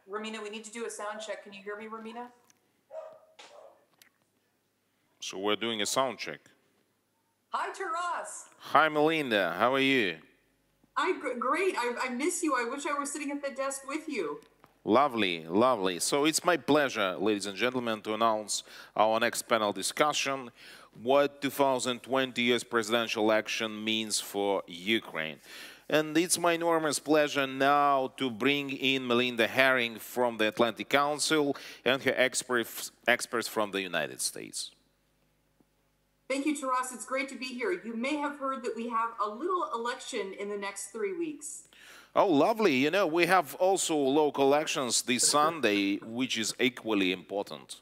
Romina, we need to do a sound check. Can you hear me, Romina? So we're doing a sound check. Hi, Taras. Hi, Melinda. How are you? I'm great. I miss you. I wish I were sitting at the desk with you. Lovely, lovely. So it's my pleasure, ladies and gentlemen, to announce our next panel discussion, what 2020 US presidential election means for Ukraine. And it's my enormous pleasure now to bring in Melinda Herring from the Atlantic Council and her experts from the United States. Thank you, Taras. It's great to be here. You may have heard that we have a little election in the next 3 weeks. Oh, lovely. You know, we have also local elections this Sunday, which is equally important.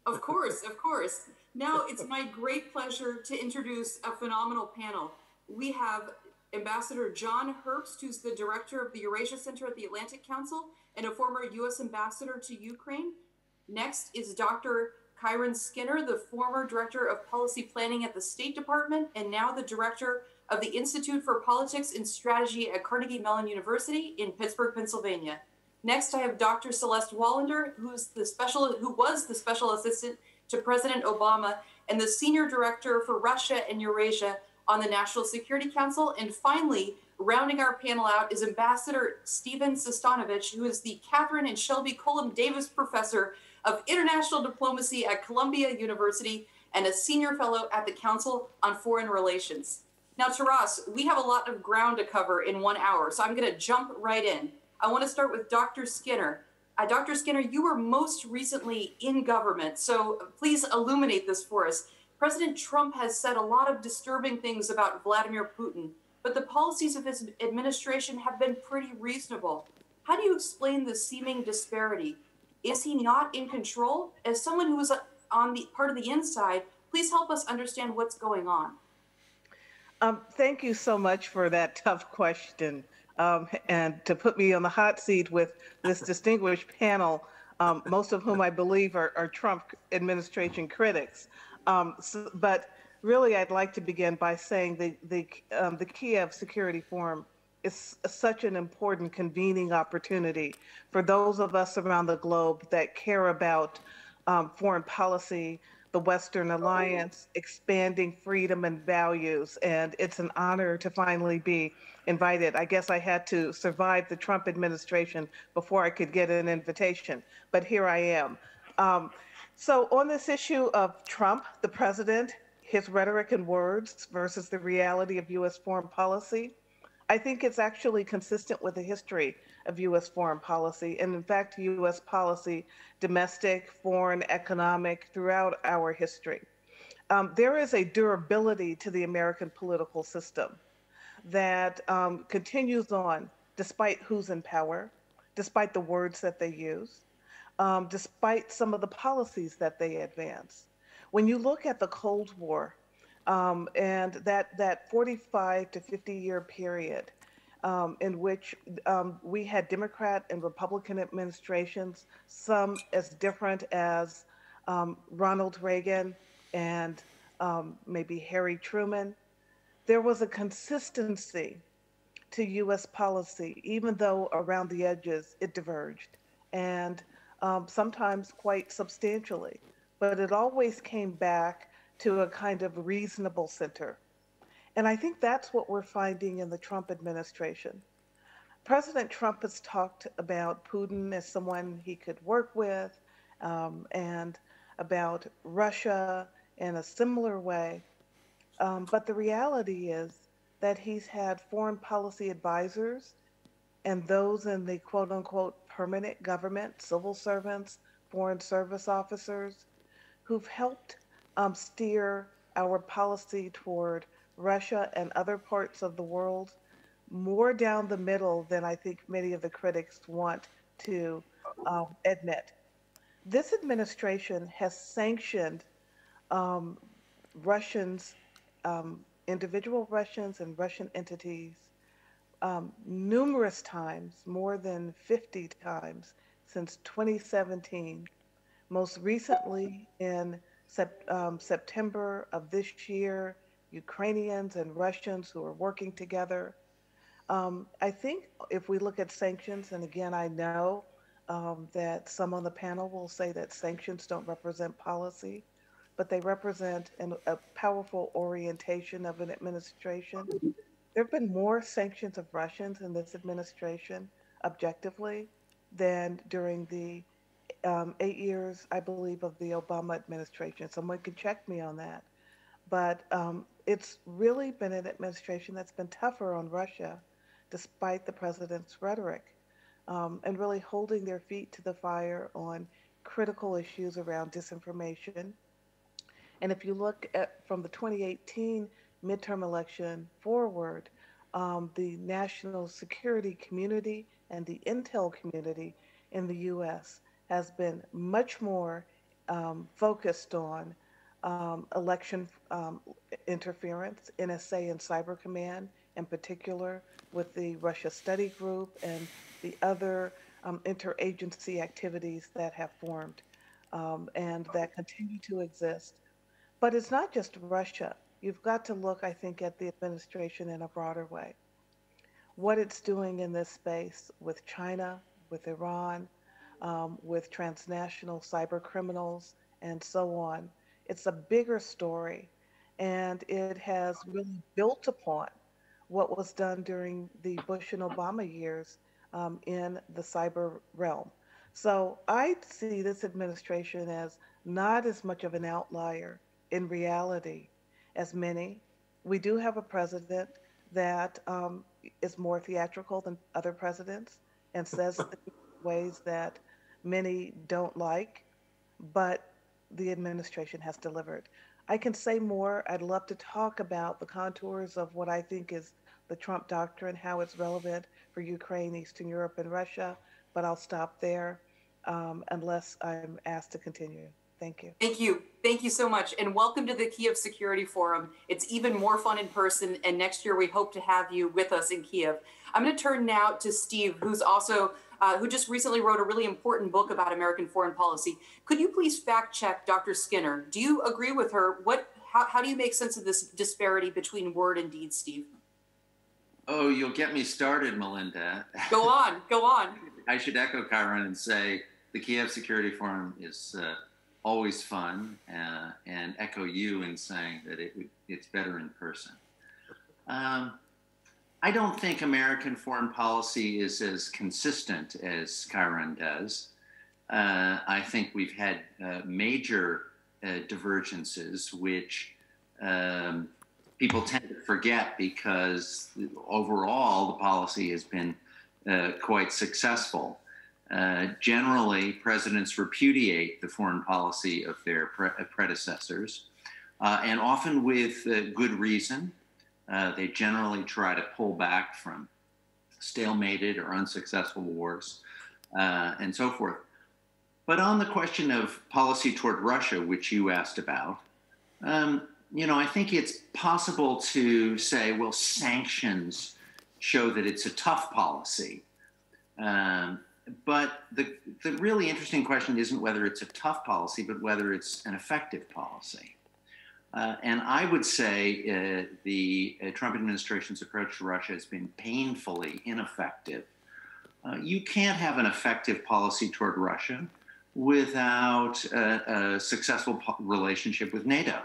Of course, of course. Now it's my great pleasure to introduce a phenomenal panel. We have Ambassador John Herbst, who's the director of the Eurasia Center at the Atlantic Council and a former U.S. ambassador to Ukraine. Next is Dr. Kiron Skinner, the former director of policy planning at the State Department and now the director of the Institute for Politics and Strategy at Carnegie Mellon University in Pittsburgh, Pennsylvania. Next, I have Dr. Celeste Wallander, who was the special assistant to President Obama and the senior director for Russia and Eurasia on the National Security Council. And finally, rounding our panel out is Ambassador Stephen Sestanovich, who is the Kathryn and Shelby Cullom Davis Professor of International Diplomacy at Columbia University and a senior fellow at the Council on Foreign Relations. Now, Taras, we have a lot of ground to cover in 1 hour, so I'm going to jump right in. I want to start with Dr. Skinner. Dr. Skinner, you were most recently in government, so please illuminate this for us. President Trump has said a lot of disturbing things about Vladimir Putin, but the policies of his administration have been pretty reasonable. How do you explain the seeming disparity? Is he not in control? As someone who is on the part of the inside, please help us understand what's going on. Thank you so much for that tough question and to put me on the hot seat with this distinguished panel, most of whom I believe are Trump administration critics. But really, I'd like to begin by saying the Kiev Security Forum is such an important convening opportunity for those of us around the globe that care about foreign policy, the Western Alliance, expanding freedom and values. And it's an honor to finally be invited. I guess I had to survive the Trump administration before I could get an invitation, but here I am. So on this issue of Trump, the president, his rhetoric and words versus the reality of U.S. foreign policy, I think it's actually consistent with the history of U.S. foreign policy, and in fact, U.S. policy, domestic, foreign, economic, throughout our history. There is a durability to the American political system that continues on despite who's in power, despite the words that they use, despite some of the policies that they advance. When you look at the Cold War, and that 45 to 50-year period in which we had Democrat and Republican administrations, some as different as Ronald Reagan and maybe Harry Truman, there was a consistency to U.S. policy, even though around the edges it diverged, and sometimes quite substantially. But it always came back to a kind of reasonable center. And I think that's what we're finding in the Trump administration. President Trump has talked about Putin as someone he could work with, and about Russia in a similar way. But the reality is that he's had foreign policy advisors and those in the quote unquote permanent government, civil servants, foreign service officers, who've helped steer our policy toward Russia and other parts of the world more down the middle than I think many of the critics want to admit. This administration has sanctioned Russians, individual Russians and Russian entities numerous times, more than 50 times since 2017, most recently in September of this year, Ukrainians and Russians who are working together. I think if we look at sanctions, and again, I know that some on the panel will say that sanctions don't represent policy, but they represent a powerful orientation of an administration. There have been more sanctions of Russians in this administration, objectively, than during the 8 years, I believe, of the Obama administration. Someone can check me on that. But it's really been an administration that's been tougher on Russia, despite the president's rhetoric, and really holding their feet to the fire on critical issues around disinformation. And if you look at from the 2018 midterm election forward, the national security community and the intel community in the US has been much more focused on election interference, NSA and Cyber Command in particular, with the Russia Study Group and the other interagency activities that have formed and that continue to exist. But it's not just Russia. You've got to look, I think, at the administration in a broader way. What it's doing in this space with China, with Iran, with transnational cyber criminals, and so on. It's a bigger story, and it has really built upon what was done during the Bush and Obama years in the cyber realm. So I see this administration as not as much of an outlier in reality as many. We do have a president that is more theatrical than other presidents and says ways that many don't like, but the administration has delivered. I can say more. I'd love to talk about the contours of what I think is the Trump doctrine, how it's relevant for Ukraine, Eastern Europe, and Russia, but I'll stop there unless I'm asked to continue. Thank you. Thank you. Thank you so much. And welcome to the Kiev Security Forum. It's even more fun in person. And next year, we hope to have you with us in Kiev. I'm going to turn now to Steve, who's also, who just recently wrote a really important book about American foreign policy. Could you please fact check Dr. Skinner? Do you agree with her? How do you make sense of this disparity between word and deed, Steve? Oh, you'll get me started, Melinda. Go on, go on. I should echo Kiron and say the Kiev Security Forum is always fun, and echo you in saying that it's better in person. I don't think American foreign policy is as consistent as Kiron does. I think we've had major divergences, which people tend to forget because overall the policy has been quite successful. Generally, presidents repudiate the foreign policy of their predecessors, and often with good reason. They generally try to pull back from stalemated or unsuccessful wars, and so forth. But on the question of policy toward Russia, which you asked about, you know, I think it's possible to say, well, sanctions show that it's a tough policy. But the really interesting question isn't whether it's a tough policy, but whether it's an effective policy. And I would say the Trump administration's approach to Russia has been painfully ineffective. You can't have an effective policy toward Russia without a successful relationship with NATO,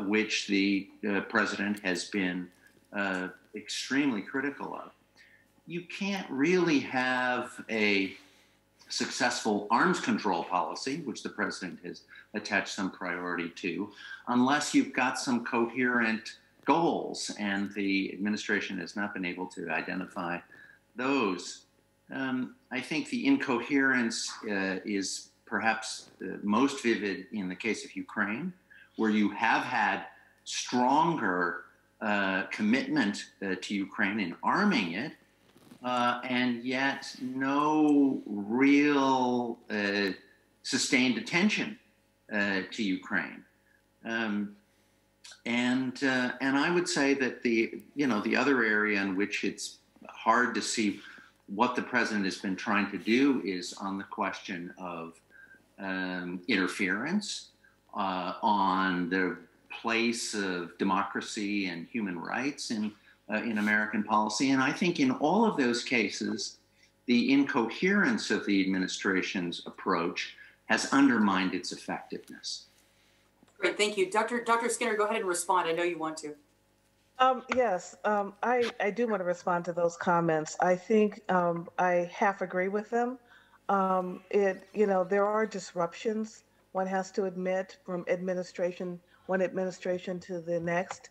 which the president has been extremely critical of. You can't really have a successful arms control policy, which the president has attached some priority to, unless you've got some coherent goals, and the administration has not been able to identify those. I think the incoherence is perhaps most vivid in the case of Ukraine, where you have had stronger commitment to Ukraine in arming it, and yet no real sustained attention to Ukraine. And I would say that the other area in which it's hard to see what the president has been trying to do is on the question of interference on the place of democracy and human rights in American policy. And I think in all of those cases, the incoherence of the administration's approach has undermined its effectiveness. Great, thank you. Dr. Skinner, go ahead and respond. I know you want to. Yes, I do want to respond to those comments. I think I half agree with them. There are disruptions, one has to admit, from one administration to the next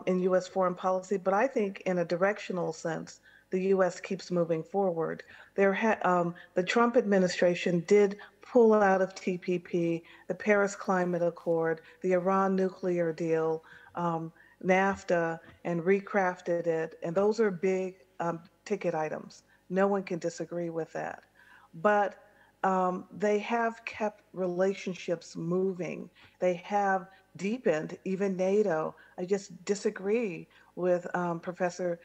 in U.S. foreign policy. But I think in a directional sense, the U.S. keeps moving forward. The Trump administration did pull out of TPP, the Paris Climate Accord, the Iran nuclear deal, NAFTA, and recrafted it. And those are big ticket items. No one can disagree with that. But they have kept relationships moving. They have deepened even NATO. I just disagree with Professor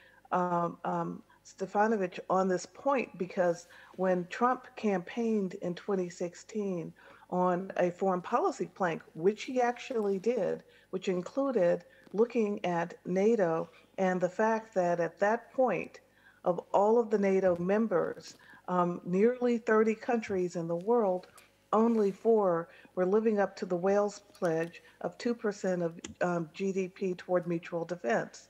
Sestanovich on this point, because when Trump campaigned in 2016 on a foreign policy plank, which he actually did, which included looking at NATO and the fact that at that point, of all of the NATO members, nearly 30 countries in the world, only 4 were living up to the Wales Pledge of 2% of GDP toward mutual defense.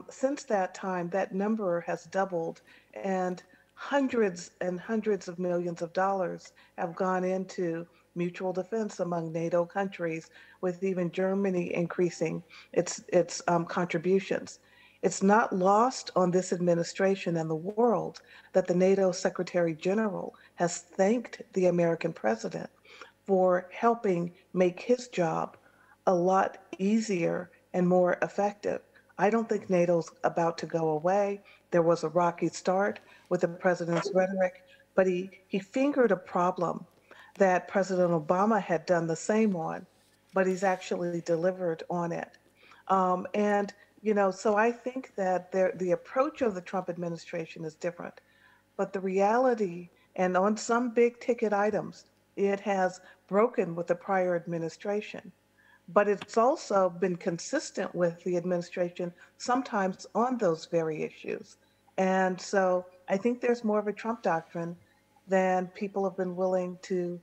Since that time, that number has doubled, and hundreds and hundreds of millions of dollars have gone into mutual defense among NATO countries, with even Germany increasing its contributions. It's not lost on this administration and the world that the NATO Secretary General has thanked the American president for helping make his job a lot easier and more effective. I don't think NATO's about to go away. There was a rocky start with the president's rhetoric, but he fingered a problem that President Obama had done the same on, but he's actually delivered on it. So I think that the approach of the Trump administration is different, but the reality, and on some big ticket items, it has broken with the prior administration. But it's also been consistent with the administration sometimes on those very issues. And so I think there's more of a Trump doctrine than people have been willing to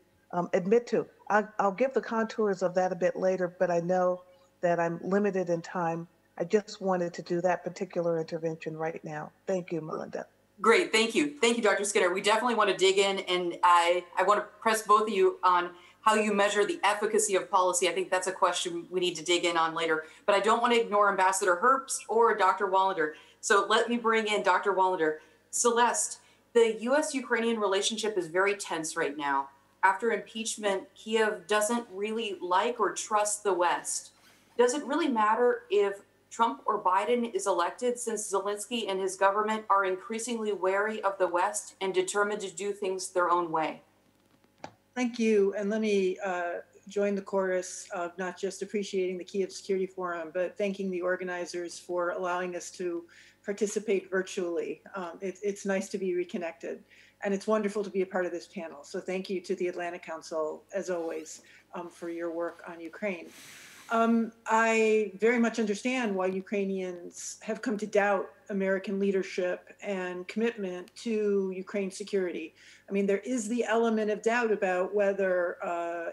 admit to. I'll give the contours of that a bit later, but I know that I'm limited in time. I just wanted to do that particular intervention right now. Thank you, Melinda. Great, thank you. Thank you, Dr. Skinner. We definitely want to dig in, and I want to press both of you on how you measure the efficacy of policy. I think that's a question we need to dig in on later. But I don't want to ignore Ambassador Herbst or Dr. Wallander. So let me bring in Dr. Wallander. Celeste, the U.S.-Ukrainian relationship is very tense right now. After impeachment, Kiev doesn't really like or trust the West. Does it really matter if Trump or Biden is elected, since Zelensky and his government are increasingly wary of the West and determined to do things their own way? Thank you. And let me join the chorus of not just appreciating the Kiev Security Forum, but thanking the organizers for allowing us to participate virtually. It's nice to be reconnected. And it's wonderful to be a part of this panel. So thank you to the Atlantic Council, as always, for your work on Ukraine. I very much understand why Ukrainians have come to doubt American leadership and commitment to Ukraine's security. I mean, there is the element of doubt about whether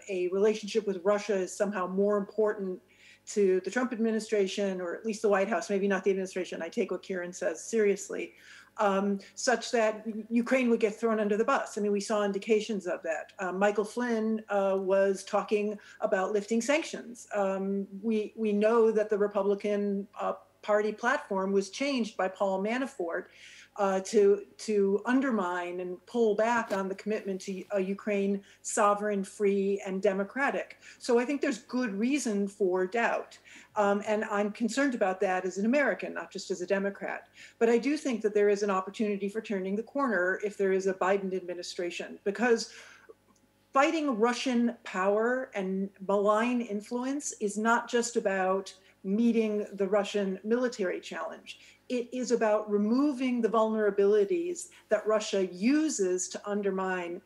a relationship with Russia is somehow more important to the Trump administration, or at least the White House, maybe not the administration. I take what Kiron says seriously. Such that Ukraine would get thrown under the bus. I mean, we saw indications of that. Michael Flynn was talking about lifting sanctions. We know that the Republican Party platform was changed by Paul Manafort to undermine and pull back on the commitment to a Ukraine sovereign, free, and democratic. So I think there's good reason for doubt. And I'm concerned about that as an American, not just as a Democrat. But I do think that there is an opportunity for turning the corner if there is a Biden administration, because fighting Russian power and malign influence is not just about meeting the Russian military challenge. It is about removing the vulnerabilities that Russia uses to undermine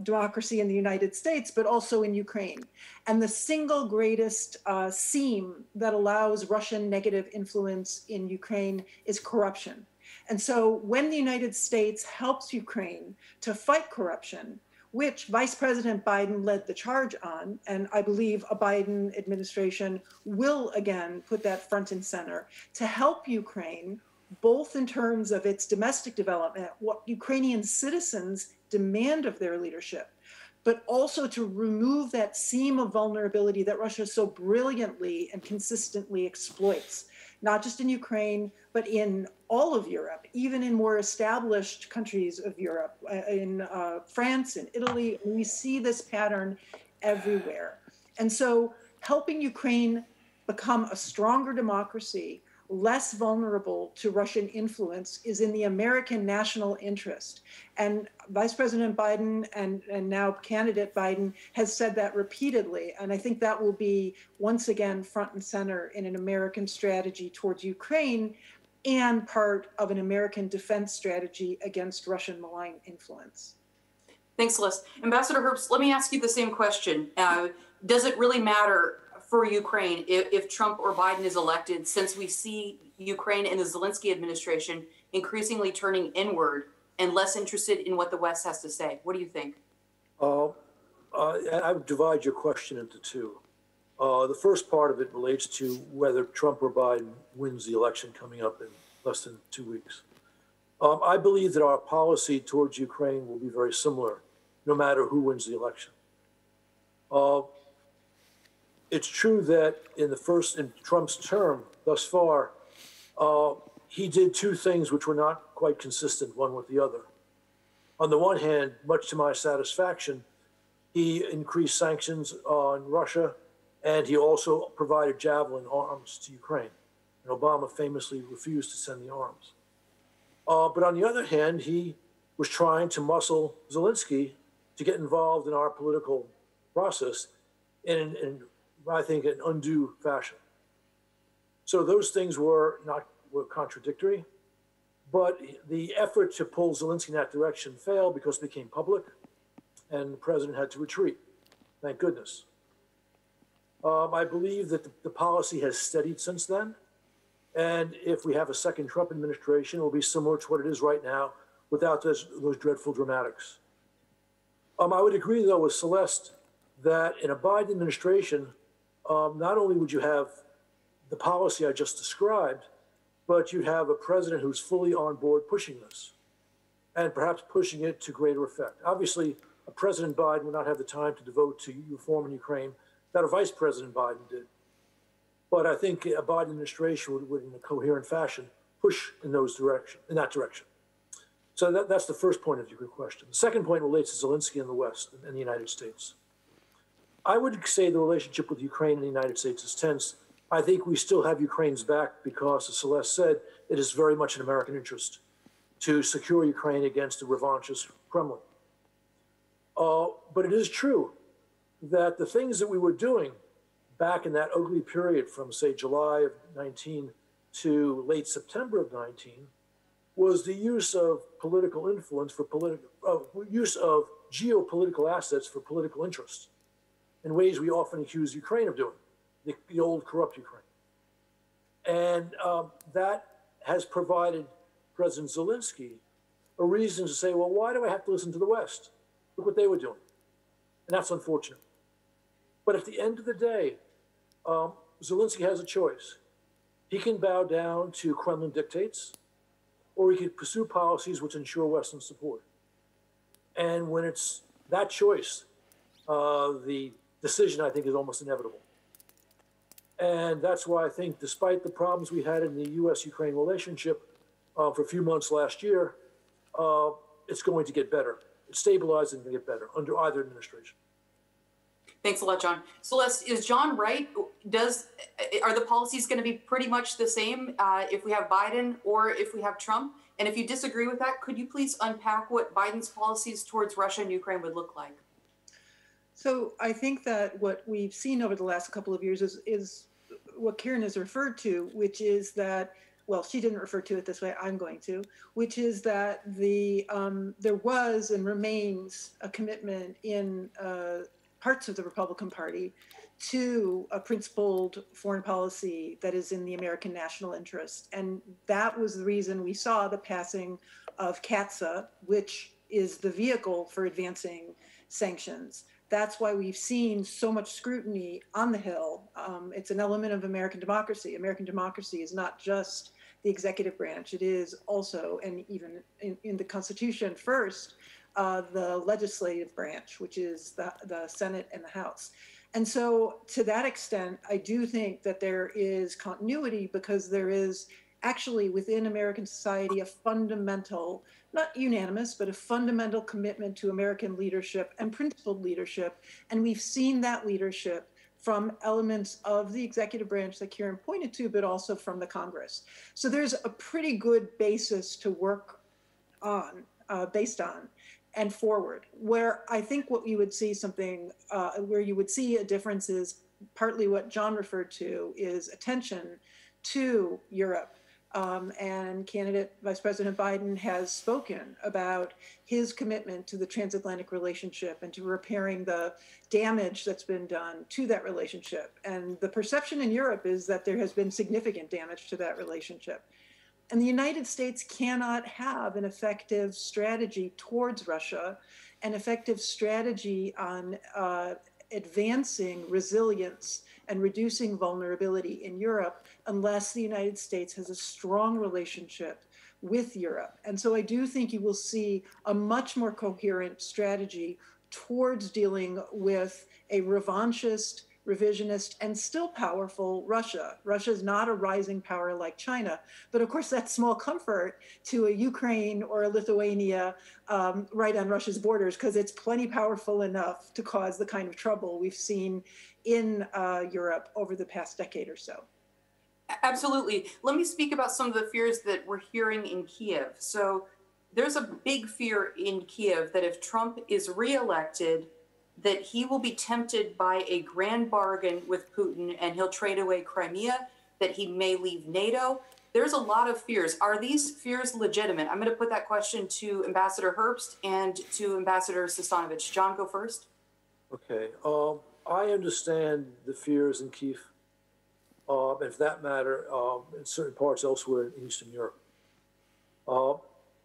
democracy in the United States, but also in Ukraine. And the single greatest seam that allows Russian negative influence in Ukraine is corruption. And so when the United States helps Ukraine to fight corruption, which Vice President Biden led the charge on, and I believe a Biden administration will again put that front and center to help Ukraine, both in terms of its domestic development, what Ukrainian citizens demand of their leadership, but also to remove that seam of vulnerability that Russia so brilliantly and consistently exploits, not just in Ukraine, but in all of Europe, even in more established countries of Europe, in France and Italy. We see this pattern everywhere. And so helping Ukraine become a stronger democracy, less vulnerable to Russian influence, is in the American national interest. And Vice President Biden and now candidate Biden has said that repeatedly. And I think that will be once again front and center in an American strategy towards Ukraine and part of an American defense strategy against Russian malign influence. Thanks, Celeste. Ambassador Herbst, let me ask you the same question. Does it really matter for Ukraine if Trump or Biden is elected, since we see Ukraine and the Zelensky administration increasingly turning inward and less interested in what the West has to say? What do you think? I would divide your question into two. The first part of it relates to whether Trump or Biden wins the election coming up in less than 2 weeks. I believe that our policy towards Ukraine will be very similar, no matter who wins the election. It's true that in Trump's term thus far, he did two things which were not quite consistent one with the other. On the one hand, much to my satisfaction, he increased sanctions on Russia, and he also provided Javelin arms to Ukraine. And Obama famously refused to send the arms. But on the other hand, he was trying to muscle Zelensky to get involved in our political process in I think, an undue fashion. So those things were contradictory, but the effort to pull Zelensky in that direction failed because it became public, and the president had to retreat. Thank goodness. I believe that the policy has steadied since then, and if we have a second Trump administration, it will be similar to what it is right now, without those dreadful dramatics. I would agree, though, with Celeste that in a Biden administration, not only would you have the policy I just described, but you'd have a president who's fully on board pushing this, and perhaps pushing it to greater effect. Obviously, a President Biden would not have the time to devote to reform in Ukraine that a Vice President Biden did. But I think a Biden administration would in a coherent fashion, push in that direction. So that's the first point of your question. The second point relates to Zelensky in the West and the United States. I would say the relationship with Ukraine and the United States is tense. I think we still have Ukraine's back because, as Celeste said, it is very much in American interest to secure Ukraine against a revanchist Kremlin. But it is true that the things that we were doing back in that ugly period from, say, July of 19 to late September of 19 was the use of political influence for use of geopolitical assets for political interests, in ways we often accuse Ukraine of doing, the old corrupt Ukraine. And that has provided President Zelensky a reason to say, well, why do I have to listen to the West? Look what they were doing. And that's unfortunate. But at the end of the day, Zelensky has a choice. He can bow down to Kremlin dictates, or he can pursue policies which ensure Western support. And when it's that choice, the decision, I think, is almost inevitable. And that's why I think, despite the problems we had in the U.S.-Ukraine relationship for a few months last year, it's going to get better. It's stabilized and going to get better under either administration. Thanks a lot, John. Celeste, is John right? Are the policies going to be pretty much the same if we have Biden or if we have Trump? And if you disagree with that, could you please unpack what Biden's policies towards Russia and Ukraine would look like? So I think that what we've seen over the last couple of years is what Kiron has referred to, which is that, well, she didn't refer to it this way, I'm going to, which is that there was and remains a commitment in parts of the Republican Party to a principled foreign policy that is in the American national interest. And that was the reason we saw the passing of CAATSA, which is the vehicle for advancing sanctions. That's why we've seen so much scrutiny on the Hill. It's an element of American democracy. American democracy is not just the executive branch. It is also, and even in the Constitution first, the legislative branch, which is the Senate and the House. And so to that extent, I do think that there is continuity, because there is actually within American society a fundamental, not unanimous, but a fundamental commitment to American leadership and principled leadership. And we've seen that leadership from elements of the executive branch that Kiron pointed to, but also from the Congress. So there's a pretty good basis to work on, based on, and forward. Where I think what you would see something, where you would see a difference is partly what John referred to, is attention to Europe. And candidate Vice President Biden has spoken about his commitment to the transatlantic relationship and to repairing the damage that's been done to that relationship. And the perception in Europe is that there has been significant damage to that relationship. And the United States cannot have an effective strategy towards Russia, an effective strategy on advancing resilience and reducing vulnerability in Europe unless the United States has a strong relationship with Europe. And so I do think you will see a much more coherent strategy towards dealing with a revanchist, revisionist, and still powerful Russia. Russia is not a rising power like China, but of course that's small comfort to a Ukraine or a Lithuania right on Russia's borders, because it's plenty powerful enough to cause the kind of trouble we've seen in Europe over the past decade or so. Absolutely. Let me speak about some of the fears that we're hearing in Kiev. So there's a big fear in Kiev that if Trump is reelected, that he will be tempted by a grand bargain with Putin and he'll trade away Crimea, that he may leave NATO. There's a lot of fears. Are these fears legitimate? I'm going to put that question to Ambassador Herbst and to Ambassador Sestanovich. John, go first. Okay. I understand the fears in Kiev, and for that matter, in certain parts elsewhere in Eastern Europe.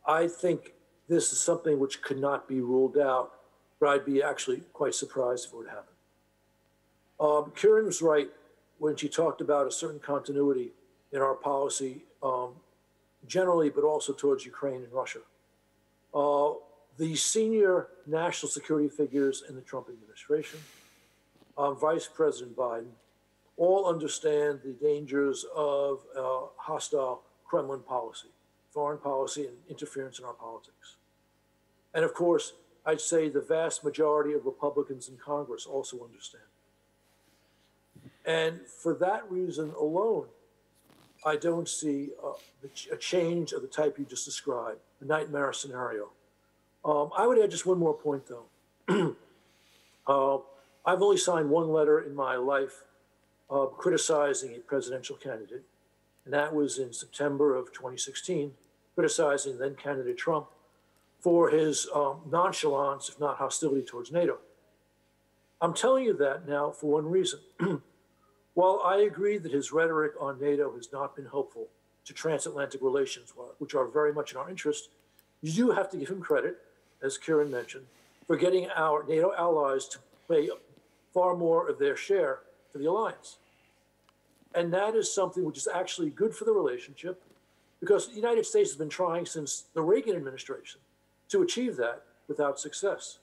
I think this is something which could not be ruled out, but I'd be actually quite surprised if it would happen. Kiron was right when she talked about a certain continuity in our policy generally, but also towards Ukraine and Russia. The senior national security figures in the Trump administration, Vice President Biden, all understand the dangers of hostile Kremlin policy, foreign policy, and interference in our politics. And of course, I'd say the vast majority of Republicans in Congress also understand. And for that reason alone, I don't see a change of the type you just described, a nightmare scenario. I would add just one more point, though. I've only signed one letter in my life criticizing a presidential candidate, and that was in September of 2016, criticizing then candidate Trump for his nonchalance, if not hostility, towards NATO. I'm telling you that now for one reason. While I agree that his rhetoric on NATO has not been helpful to transatlantic relations, which are very much in our interest, you do have to give him credit, as Kiron mentioned, for getting our NATO allies to pay far more of their share for the alliance. And that is something which is actually good for the relationship, because the United States has been trying since the Reagan administration to achieve that without success.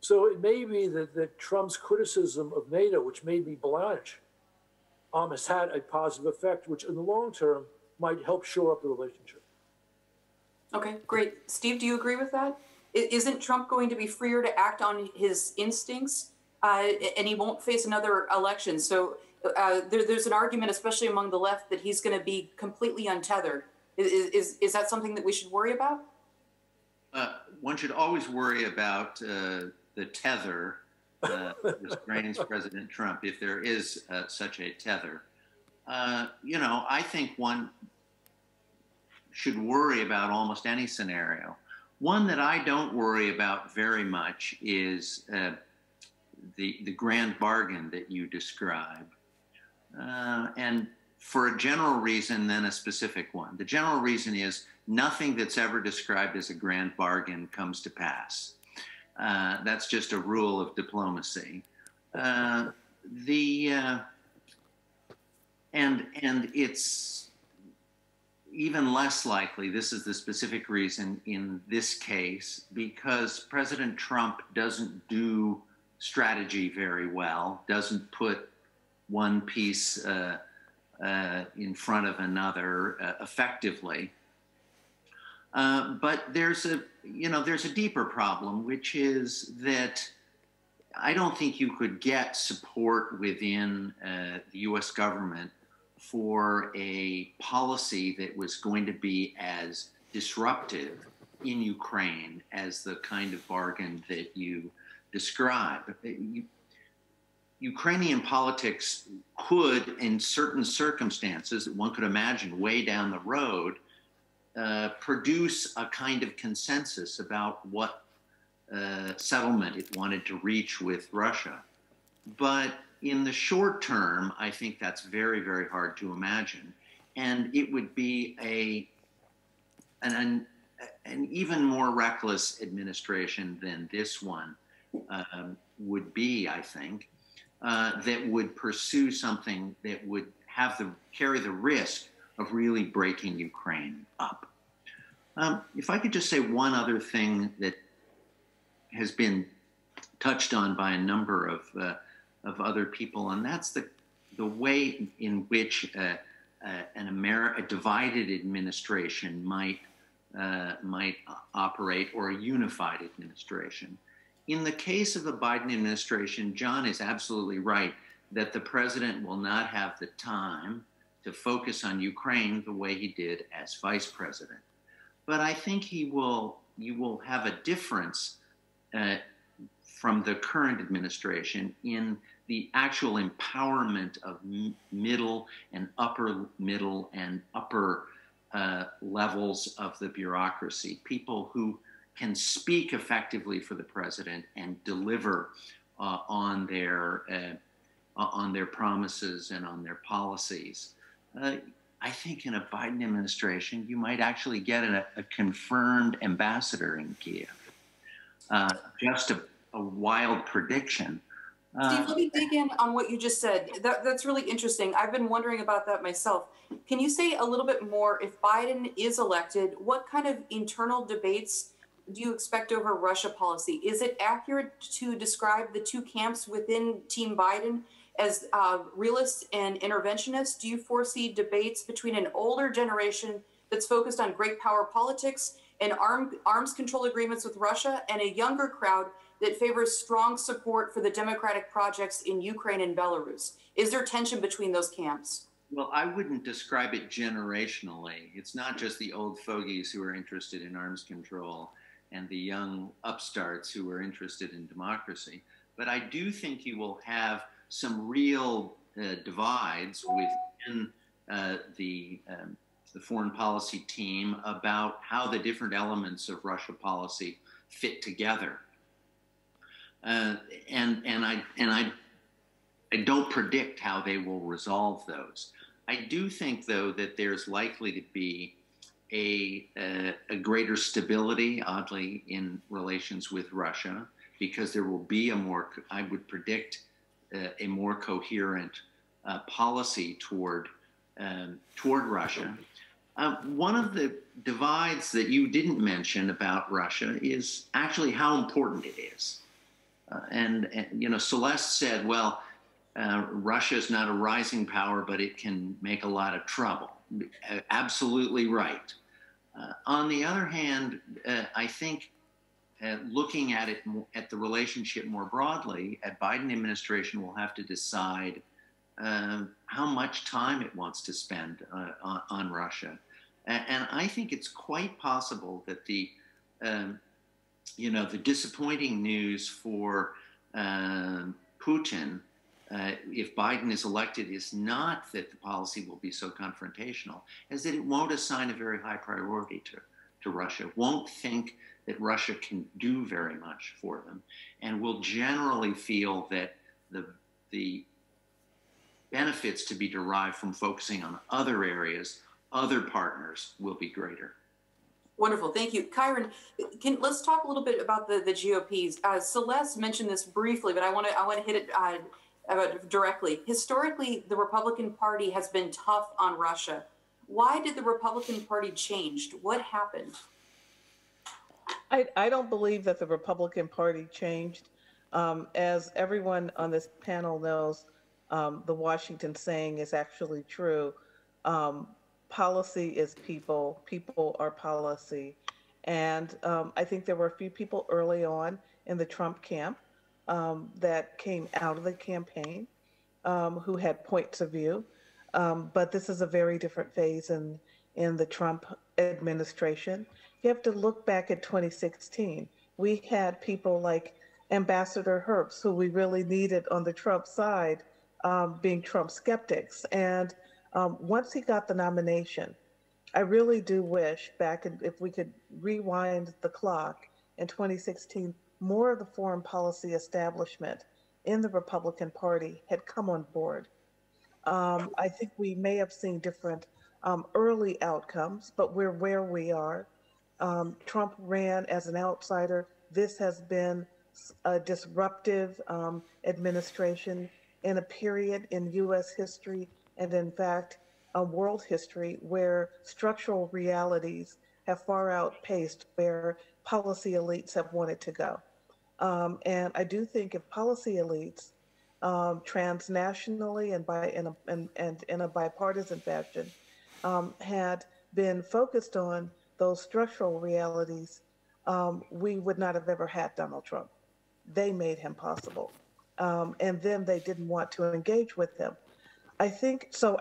So it may be that Trump's criticism of NATO, which made me blanch, has had a positive effect, which in the long term might help shore up the relationship. Okay, great. Steve, do you agree with that? Isn't Trump going to be freer to act on his instincts, and he won't face another election? So there's an argument, especially among the left, that he's going to be completely untethered. Is that something that we should worry about? One should always worry about the tether restrains President Trump, if there is such a tether. I think one should worry about almost any scenario. One that I don't worry about very much is the grand bargain that you describe, and for a general reason, then a specific one. The general reason is nothing that's ever described as a grand bargain comes to pass. That's just a rule of diplomacy. And it's even less likely, this is the specific reason in this case, because President Trump doesn't do strategy very well, doesn't put one piece in front of another effectively. But there's a deeper problem, which is that I don't think you could get support within the U.S. government for a policy that was going to be as disruptive in Ukraine as the kind of bargain that you describe. Ukrainian politics could, in certain circumstances that one could imagine way down the road, produce a kind of consensus about what settlement it wanted to reach with Russia. But in the short term, I think that's very, very hard to imagine. And it would be an even more reckless administration than this one would be, I think, that would pursue something that would carry the risk of really breaking Ukraine up. If I could just say one other thing that has been touched on by a number of other people, and that's the way in which a divided administration might operate, or a unified administration. In the case of the Biden administration, John is absolutely right that the president will not have the time to focus on Ukraine the way he did as vice president. But I think you will have a difference from the current administration in the actual empowerment of middle and upper levels of the bureaucracy, people who can speak effectively for the president and deliver on their promises and on their policies. I think in a Biden administration, you might actually get a confirmed ambassador in Kiev. Just a wild prediction. Steve, let me dig in on what you just said. That's really interesting. I've been wondering about that myself. Can you say a little bit more, if Biden is elected, what kind of internal debates do you expect over Russia policy? Is it accurate to describe the two camps within Team Biden as realists and interventionists? Do you foresee debates between an older generation that's focused on great power politics and arms control agreements with Russia, and a younger crowd that favors strong support for the democratic projects in Ukraine and Belarus? Is there tension between those camps? Well, I wouldn't describe it generationally. It's not just the old fogies who are interested in arms control and the young upstarts who are interested in democracy. But I do think you will have some real divides within the foreign policy team about how the different elements of Russia policy fit together. And I don't predict how they will resolve those. I do think, though, that there's likely to be a greater stability, oddly, in relations with Russia, because there will be I would predict, a more coherent policy toward Russia. One of the divides that you didn't mention about Russia is actually how important it is. And Celeste said, well, Russia is not a rising power, but it can make a lot of trouble. Absolutely right. On the other hand, I think looking at the relationship more broadly, a Biden administration will have to decide how much time it wants to spend on Russia. And I think it's quite possible that the disappointing news for Putin, if Biden is elected, is not that the policy will be so confrontational, as that it won't assign a very high priority to Russia, won't think that Russia can do very much for them, and will generally feel that the benefits to be derived from focusing on other areas, other partners, will be greater. Wonderful, thank you. Kyron, let's talk a little bit about the GOPs. Celeste mentioned this briefly, but I want to hit it directly. Historically, the Republican Party has been tough on Russia. Why did the Republican Party change? What happened? I don't believe that the Republican Party changed. As everyone on this panel knows, the Washington saying is actually true. Policy is people, people are policy. And I think there were a few people early on in the Trump camp that came out of the campaign who had points of view. But this is a very different phase in the Trump administration. You have to look back at 2016. We had people like Ambassador Herbst, who we really needed on the Trump side, being Trump skeptics. And once he got the nomination, I really do wish if we could rewind the clock in 2016, more of the foreign policy establishment in the Republican Party had come on board. I think we may have seen different early outcomes, but we're where we are. Trump ran as an outsider. This has been a disruptive administration in a period in U.S. history and, in fact, world history where structural realities have far outpaced where policy elites have wanted to go. And I do think if policy elites transnationally and in a bipartisan fashion had been focused on those structural realities, we would not have ever had Donald Trump. They made him possible. And then they didn't want to engage with him. I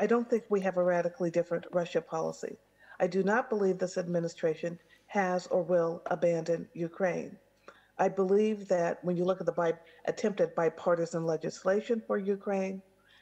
don't think we have a radically different Russia policy. I do not believe this administration has or will abandon Ukraine. I believe that when you look at the attempted bipartisan legislation for Ukraine,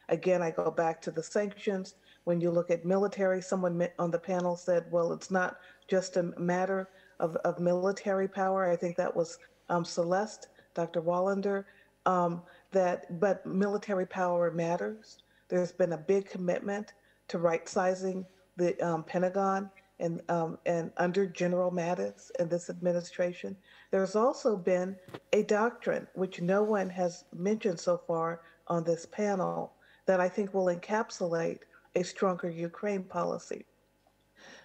again, I go back to the sanctions. When you look at military, someone on the panel said, well, it's not just a matter of military power. I think that was Celeste, Dr. Wallander, but military power matters. There's been a big commitment to right-sizing the Pentagon and under General Mattis in this administration. There's also been a doctrine, which no one has mentioned so far on this panel, that I think will encapsulate a stronger Ukraine policy.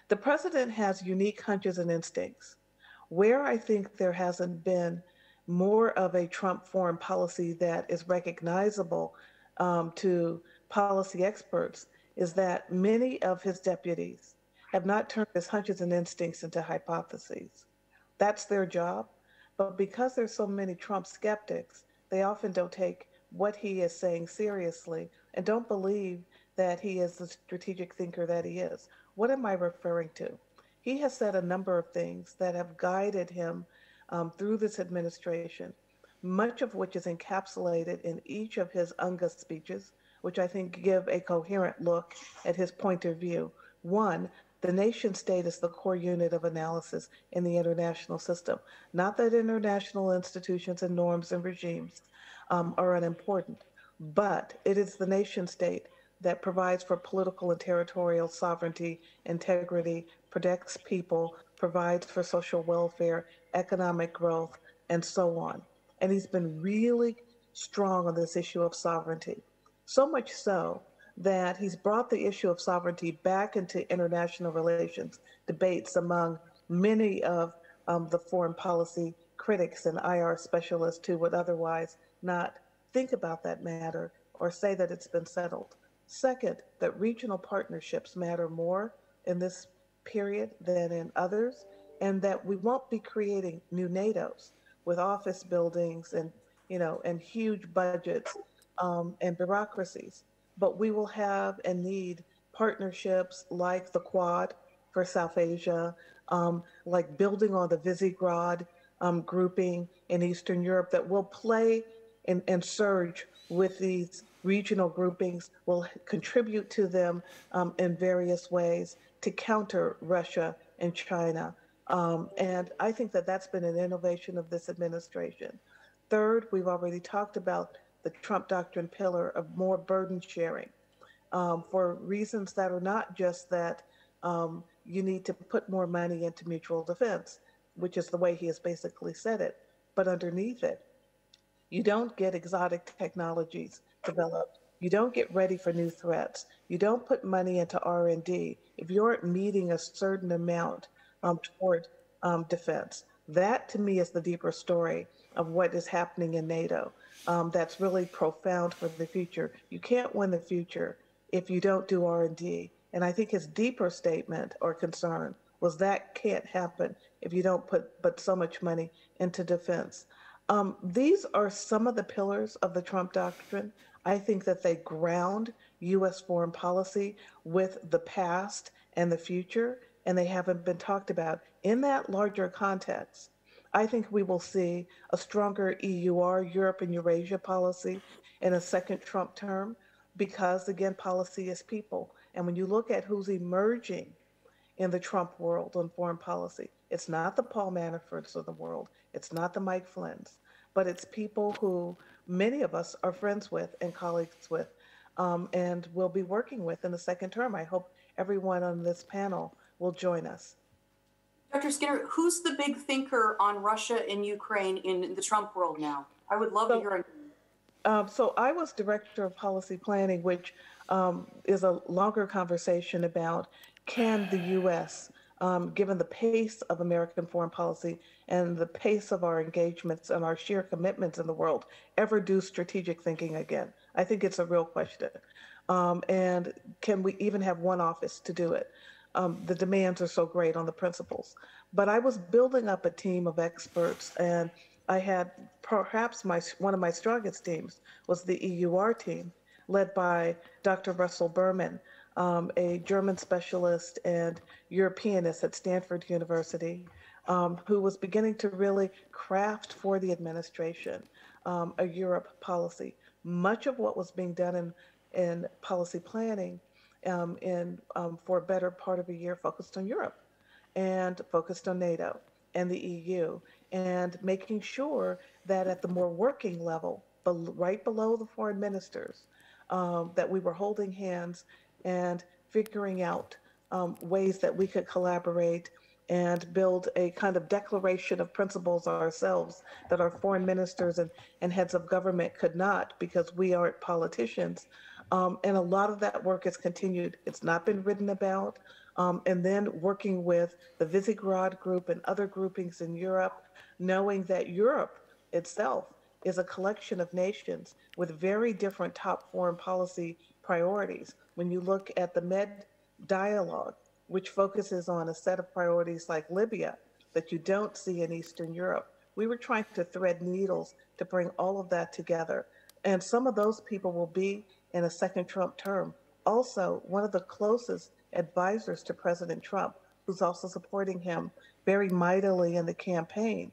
The president has unique hunches and instincts. Where I think there hasn't been more of a Trump foreign policy that is recognizable to policy experts is that many of his deputies have not turned his hunches and instincts into hypotheses. That's their job. But because there's so many Trump skeptics, they often don't take what he is saying seriously and don't believe that he is the strategic thinker that he is. What am I referring to? He has said a number of things that have guided him through this administration, much of which is encapsulated in each of his UNGA speeches, which I think give a coherent look at his point of view. One, the nation state is the core unit of analysis in the international system. Not that international institutions and norms and regimes are unimportant, but it is the nation state that provides for political and territorial sovereignty, integrity, protects people, provides for social welfare, economic growth, and so on. And he's been really strong on this issue of sovereignty. So much so that he's brought the issue of sovereignty back into international relations debates among many of the foreign policy critics and IR specialists who would otherwise not think about that matter or say that it's been settled. Second, that regional partnerships matter more in this period than in others, and that we won't be creating new NATOs with office buildings and huge budgets and bureaucracies. But we will have and need partnerships like the Quad for South Asia, like building on the Visegrad grouping in Eastern Europe that will play and surge with these regional groupings, will contribute to them in various ways to counter Russia and China. And I think that that's been an innovation of this administration. Third, we've already talked about the Trump doctrine pillar of more burden sharing, for reasons that are not just that you need to put more money into mutual defense, which is the way he has basically said it, but underneath it, you don't get exotic technologies developed. You don't get ready for new threats. You don't put money into R&D if you aren't meeting a certain amount toward defense. That, to me, is the deeper story of what is happening in NATO. That's really profound for the future. You can't win the future if you don't do R&D. And I think his deeper statement or concern was that can't happen if you don't put but so much money into defense. These are some of the pillars of the Trump doctrine. I think that they ground U.S. foreign policy with the past and the future, and they haven't been talked about. In that larger context, I think we will see a stronger EUR, Europe and Eurasia policy in a second Trump term, because again, policy is people. And when you look at who's emerging in the Trump world on foreign policy, it's not the Paul Manaforts of the world, it's not the Mike Flynn's, but it's people who many of us are friends with and colleagues with, and will be working with in the second term. I hope everyone on this panel will join us. Dr. Skinner, who's the big thinker on Russia and Ukraine in the Trump world now? I would love to hear. So I was director of policy planning, which is a longer conversation about can the U.S., given the pace of American foreign policy and the pace of our engagements and our sheer commitments in the world, ever do strategic thinking again? I think it's a real question. And can we even have one office to do it? The demands are so great on the principles. But I was building up a team of experts, and I had perhaps one of my strongest teams was the EUR team, led by Dr. Russell Berman, a German specialist and Europeanist at Stanford University, who was beginning to really craft for the administration a Europe policy. Much of what was being done in policy planning for a better part of a year focused on Europe and focused on NATO and the EU, and making sure that at the more working level, right below the foreign ministers, that we were holding hands and figuring out ways that we could collaborate and build a kind of declaration of principles ourselves that our foreign ministers and heads of government could not, because we aren't politicians. And a lot of that work has continued. It's not been written about. And then working with the Visegrad group and other groupings in Europe, knowing that Europe itself is a collection of nations with very different top foreign policy priorities. When you look at the Med dialogue, which focuses on a set of priorities like Libya that you don't see in Eastern Europe, we were trying to thread needles to bring all of that together. And some of those people will be in a second Trump term. Also, one of the closest advisors to President Trump, who's also supporting him very mightily in the campaign,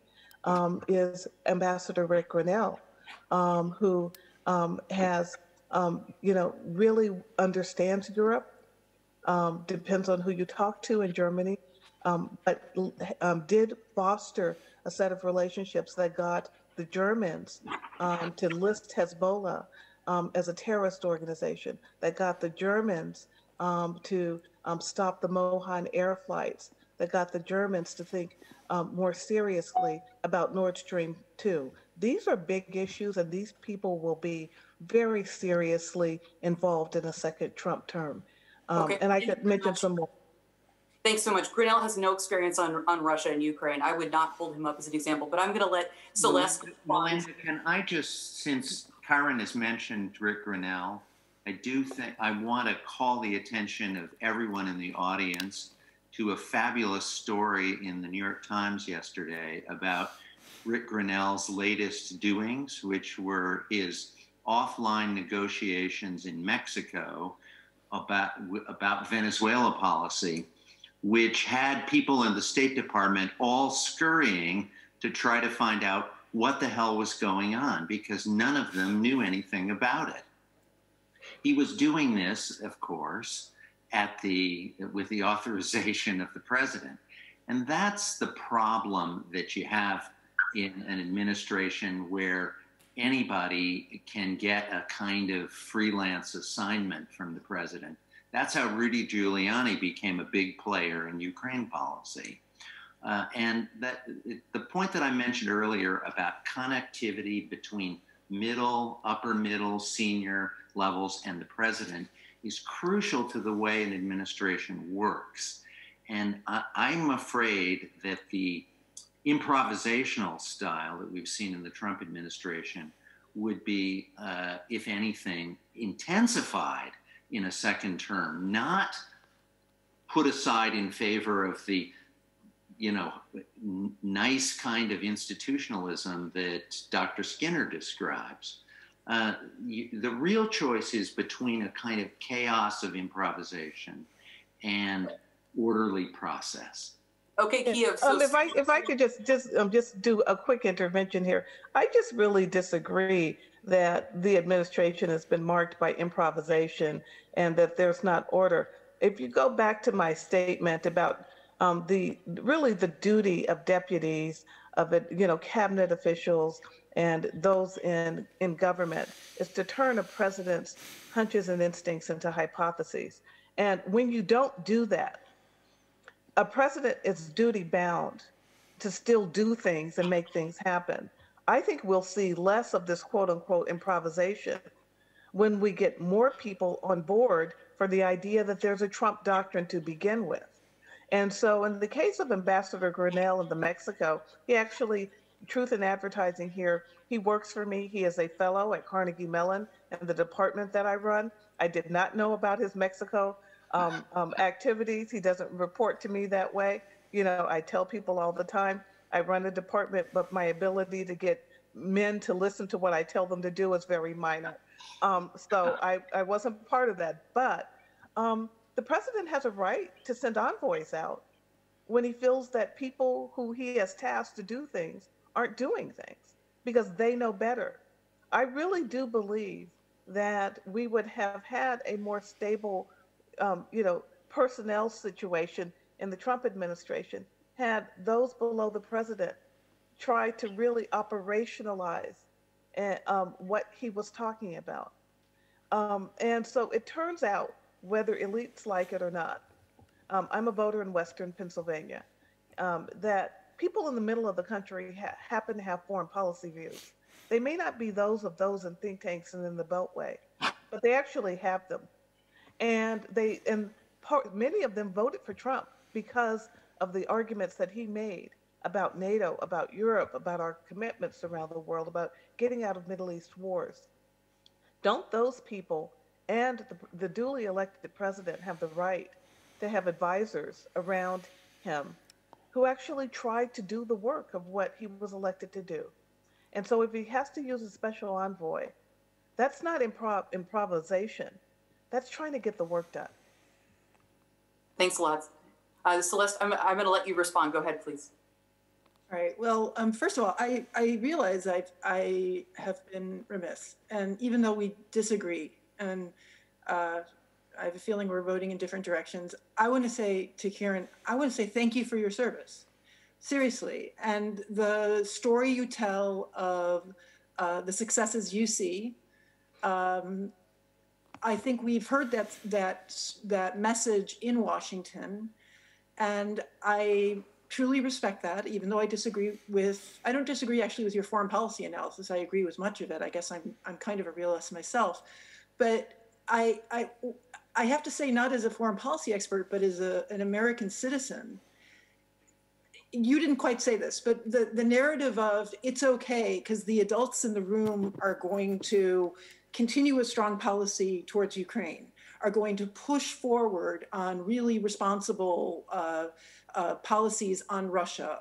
is Ambassador Rick Grenell, who has, really understands Europe, depends on who you talk to in Germany, but did foster a set of relationships that got the Germans to list Hezbollah as a terrorist organization, that got the Germans to stop the Mohan air flights, that got the Germans to think more seriously about Nord Stream 2. These are big issues, and these people will be very seriously involved in a second Trump term. Okay. And I could mention some more. Thanks so much. Grenell has no experience on Russia and Ukraine. I would not hold him up as an example, but I'm going to let Celeste. Melinda, can I just, since Kathryn has mentioned Rick Grenell, I do think I want to call the attention of everyone in the audience to a fabulous story in the New York Times yesterday about Rick Grenell's latest doings, which were his offline negotiations in Mexico about Venezuela policy, which had people in the State Department all scurrying to try to find out what the hell was going on, because none of them knew anything about it. He was doing this, of course, with the authorization of the president. And that's the problem that you have in an administration where anybody can get a kind of freelance assignment from the president. That's how Rudy Giuliani became a big player in Ukraine policy. And the point that I mentioned earlier about connectivity between middle, upper middle, senior levels and the president is crucial to the way an administration works. And I'm afraid that the improvisational style that we've seen in the Trump administration would be, if anything, intensified in a second term, not put aside in favor of the, nice kind of institutionalism that Dr. Skinner describes. The real choice is between a kind of chaos of improvisation and orderly process. Okay, Kiev. So if I could just do a quick intervention here, I just really disagree that the administration has been marked by improvisation and that there's not order. If you go back to my statement about the duty of deputies, of cabinet officials and those in government is to turn a president's hunches and instincts into hypotheses. And when you don't do that, a president is duty bound to still do things and make things happen. I think we'll see less of this quote unquote improvisation when we get more people on board for the idea that there's a Trump doctrine to begin with. And so in the case of Ambassador Grinnell in Mexico, he actually, truth in advertising here, he works for me. He is a fellow at Carnegie Mellon and the department that I run. I did not know about his Mexico activities. He doesn't report to me that way. I tell people all the time, I run a department, but my ability to get men to listen to what I tell them to do is very minor. So I wasn't part of that. But the president has a right to send envoys out when he feels that people who he has tasked to do things aren't doing things because they know better. I really do believe that we would have had a more stable personnel situation in the Trump administration had those below the president tried to really operationalize what he was talking about. And so it turns out, whether elites like it or not, I'm a voter in Western Pennsylvania, that people in the middle of the country happen to have foreign policy views. They may not be those in think tanks and in the Beltway, but they actually have them. And many of them voted for Trump because of the arguments that he made about NATO, about Europe, about our commitments around the world, about getting out of Middle East wars. Don't those people and the duly elected president have the right to have advisors around him who actually tried to do the work of what he was elected to do? And so if he has to use a special envoy, that's not improvisation. That's trying to get the work done. Thanks a lot. Celeste, I'm going to let you respond. Go ahead, please. All right. Well, first of all, I realize I have been remiss. And even though we disagree, and I have a feeling we're voting in different directions, I want to say to Kiron, I want to say thank you for your service. Seriously. And the story you tell of the successes you see, I think we've heard that message in Washington, and I truly respect that, even though I don't disagree actually with your foreign policy analysis. I agree with much of it. I guess I'm kind of a realist myself, but I have to say, not as a foreign policy expert, but as an American citizen, you didn't quite say this, but the narrative of it's okay because the adults in the room are going to continue a strong policy towards Ukraine, are going to push forward on really responsible policies on Russia,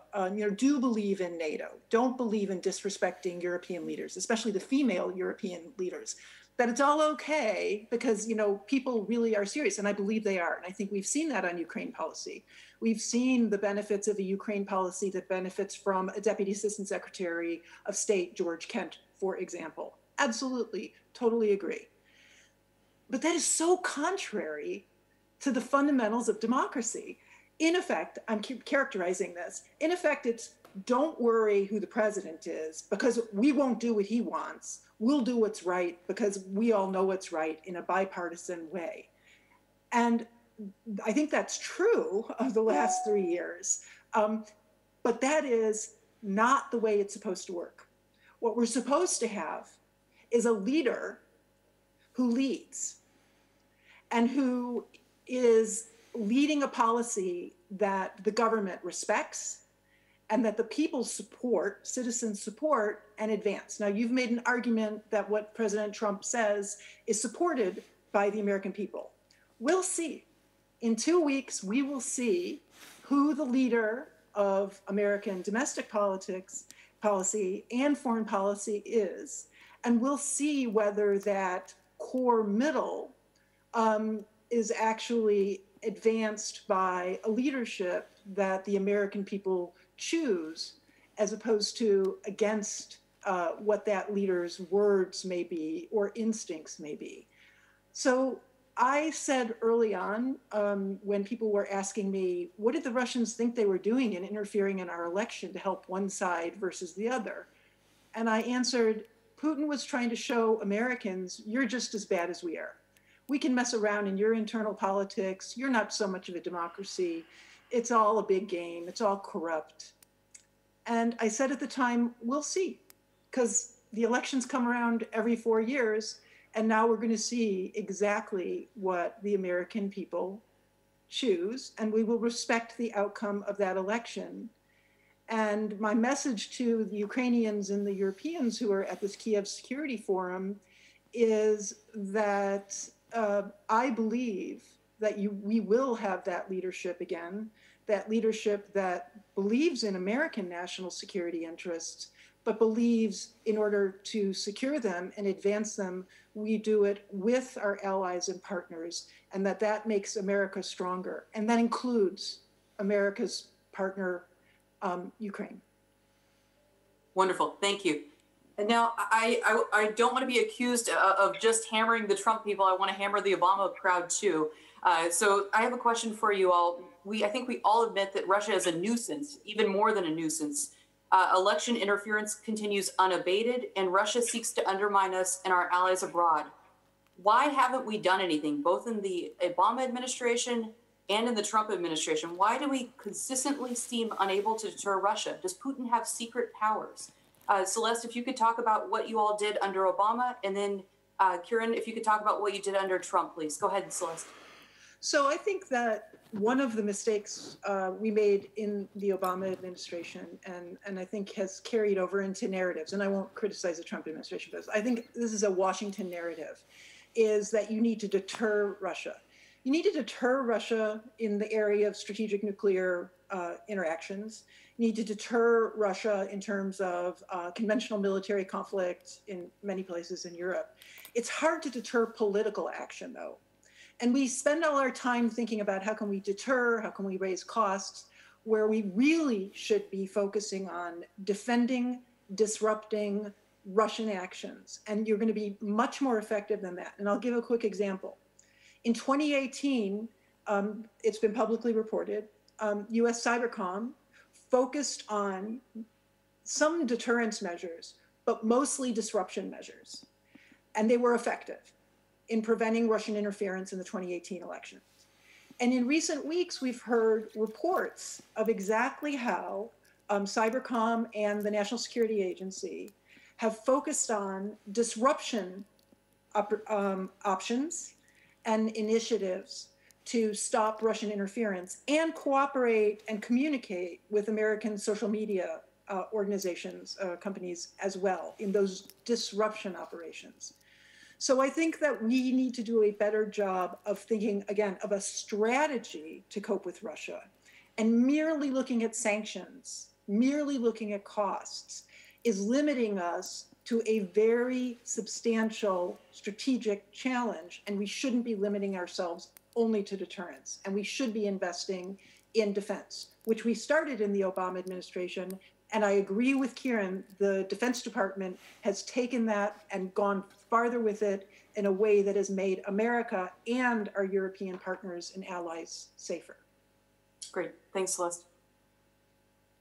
do believe in NATO, don't believe in disrespecting European leaders, especially the female European leaders, that it's all okay because, people really are serious, and I believe they are. And I think we've seen that on Ukraine policy. We've seen the benefits of a Ukraine policy that benefits from a Deputy Assistant Secretary of State, George Kent, for example. Absolutely, totally agree. But that is so contrary to the fundamentals of democracy. in effect, I'm characterizing this, in effect, it's don't worry who the president is because we won't do what he wants. We'll do what's right because we all know what's right in a bipartisan way. And I think that's true of the last 3 years. But that is not the way it's supposed to work. What we're supposed to have is a leader who leads and who is leading a policy that the government respects and that the people support, citizens support and advance. Now, you've made an argument that what President Trump says is supported by the American people. We'll see. In 2 weeks, we will see who the leader of American domestic policy and foreign policy is. And we'll see whether that core middle is actually advanced by a leadership that the American people choose, as opposed to against what that leader's words may be or instincts may be. So I said early on, when people were asking me, what did the Russians think they were doing in interfering in our election to help one side versus the other? And I answered, Putin was trying to show Americans, you're just as bad as we are. We can mess around in your internal politics. You're not so much of a democracy. It's all a big game. It's all corrupt. And I said at the time, we'll see, because the elections come around every 4 years. And now we're going to see exactly what the American people choose, and we will respect the outcome of that election. And my message to the Ukrainians and the Europeans who are at this Kiev Security Forum is that I believe that we will have that leadership again, that leadership that believes in American national security interests, but believes in order to secure them and advance them, we do it with our allies and partners, and that makes America stronger. And that includes America's partner, Ukraine. Wonderful, thank you. And now I don't want to be accused of just hammering the Trump people. I want to hammer the Obama crowd too. So I have a question for you all. I think we all admit that Russia is a nuisance, even more than a nuisance. Election interference continues unabated, and Russia seeks to undermine us and our allies abroad. Why haven't we done anything, both in the Obama administration and in the Trump administration? Why do we consistently seem unable to deter Russia? Does Putin have secret powers? Celeste, if you could talk about what you all did under Obama, and then Kiron, if you could talk about what you did under Trump, please. Go ahead, Celeste. So I think that one of the mistakes we made in the Obama administration, and I think has carried over into narratives, and I won't criticize the Trump administration, but I think this is a Washington narrative, is that you need to deter Russia. You need to deter Russia in the area of strategic nuclear interactions. You need to deter Russia in terms of conventional military conflict in many places in Europe. It's hard to deter political action, though. And we spend all our time thinking about how can we deter, how can we raise costs, where we really should be focusing on defending, disrupting Russian actions. And you're going to be much more effective than that. And I'll give a quick example. In 2018, it's been publicly reported, US Cybercom focused on some deterrence measures, but mostly disruption measures. And they were effective in preventing Russian interference in the 2018 elections. And in recent weeks, we've heard reports of exactly how Cybercom and the National Security Agency have focused on disruption options and initiatives to stop Russian interference and cooperate and communicate with American social media organizations, companies as well in those disruption operations. So I think that we need to do a better job of thinking, again, of a strategy to cope with Russia. And merely looking at sanctions, merely looking at costs, is limiting us to a very substantial strategic challenge. And we shouldn't be limiting ourselves only to deterrence. And we should be investing in defense, which we started in the Obama administration. And I agree with Kiron, the Defense Department has taken that and gone farther with it in a way that has made America and our European partners and allies safer. Great. Thanks, Celeste.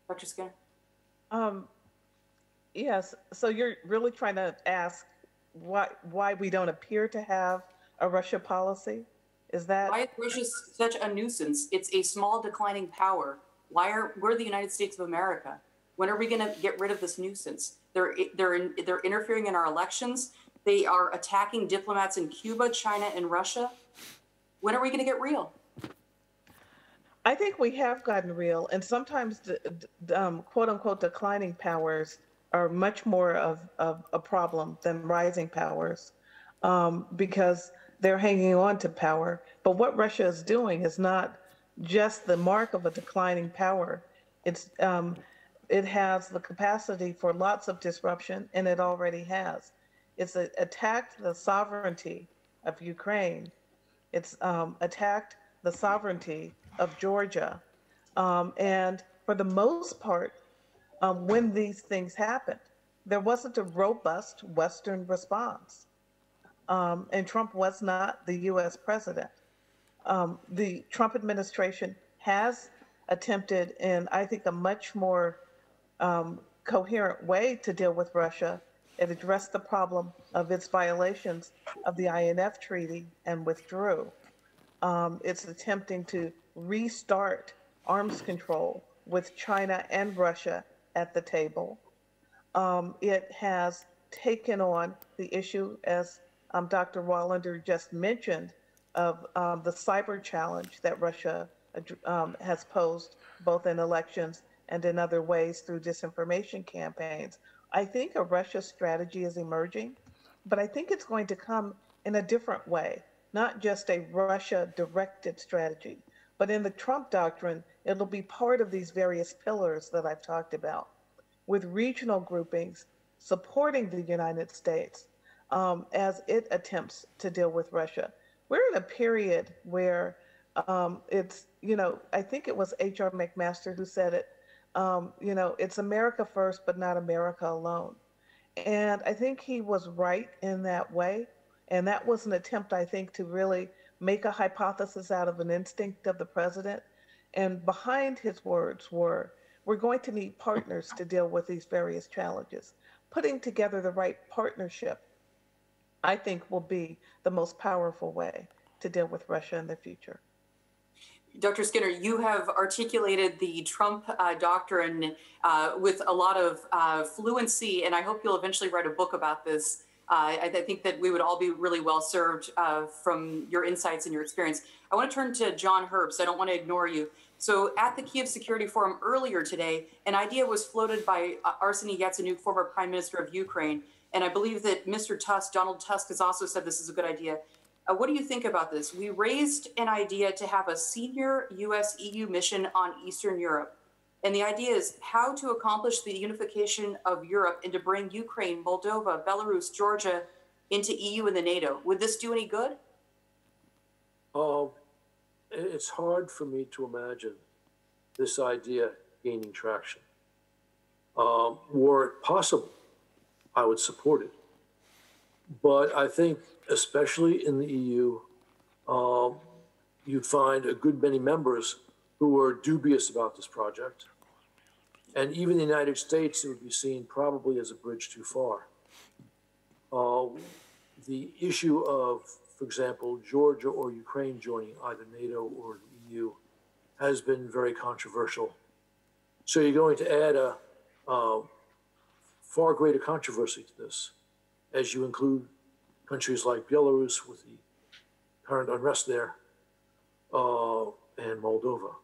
Dr. Skinner? Yes, so you're really trying to ask why we don't appear to have a Russia policy? Is that why is Russia such a nuisance? It's a small declining power. We're the United States of America. When are we going to get rid of this nuisance? They're interfering in our elections. They are attacking diplomats in Cuba, China, and Russia. When are we going to get real? I think we have gotten real, and sometimes the quote unquote declining powers are much more of a problem than rising powers, because they're hanging on to power. But what Russia is doing is not just the mark of a declining power. It has the capacity for lots of disruption, and it already has. It's attacked the sovereignty of Ukraine. It's attacked the sovereignty of Georgia. And for the most part, when these things happened, there wasn't a robust Western response. And Trump was not the US president. The Trump administration has attempted in, I think, a much more coherent way to deal with Russia. It addressed the problem of its violations of the INF Treaty and withdrew. It's attempting to restart arms control with China and Russia at the table. It has taken on the issue, as Dr. Wallander just mentioned, of the cyber challenge that Russia has posed both in elections and in other ways through disinformation campaigns. I think a Russia strategy is emerging, but I think it's going to come in a different way, not just a Russia-directed strategy, but in the Trump doctrine, it'll be part of these various pillars that I've talked about, with regional groupings supporting the United States as it attempts to deal with Russia. We're in a period where it's, I think it was H.R. McMaster who said it, it's America first, but not America alone. And I think he was right in that way. And that was an attempt, I think, to really make a hypothesis out of an instinct of the president. And behind his words were, we're going to need partners to deal with these various challenges. Putting together the right partnership, I think, will be the most powerful way to deal with Russia in the future. Dr. Skinner, you have articulated the Trump doctrine with a lot of fluency, and I hope you'll eventually write a book about this. I think that we would all be really well served from your insights and your experience. I want to turn to John Herbst. I don't want to ignore you. So at the Kiev Security Forum earlier today, an idea was floated by Arseniy Yatsenyuk, former Prime Minister of Ukraine, and I believe that Mr. Tusk, Donald Tusk, has also said this is a good idea. What do you think about this? We raised an idea to have a senior US-EU mission on Eastern Europe. And the idea is how to accomplish the unification of Europe and to bring Ukraine, Moldova, Belarus, Georgia into EU and the NATO. Would this do any good? It's hard for me to imagine this idea gaining traction. Were it possible, I would support it. But I think, especially in the EU, you'd find a good many members who are dubious about this project. And even the United States, it would be seen probably as a bridge too far. The issue of, for example, Georgia or Ukraine joining either NATO or the EU has been very controversial. So you're going to add a far greater controversy to this as you include countries like Belarus with the current unrest there and Moldova.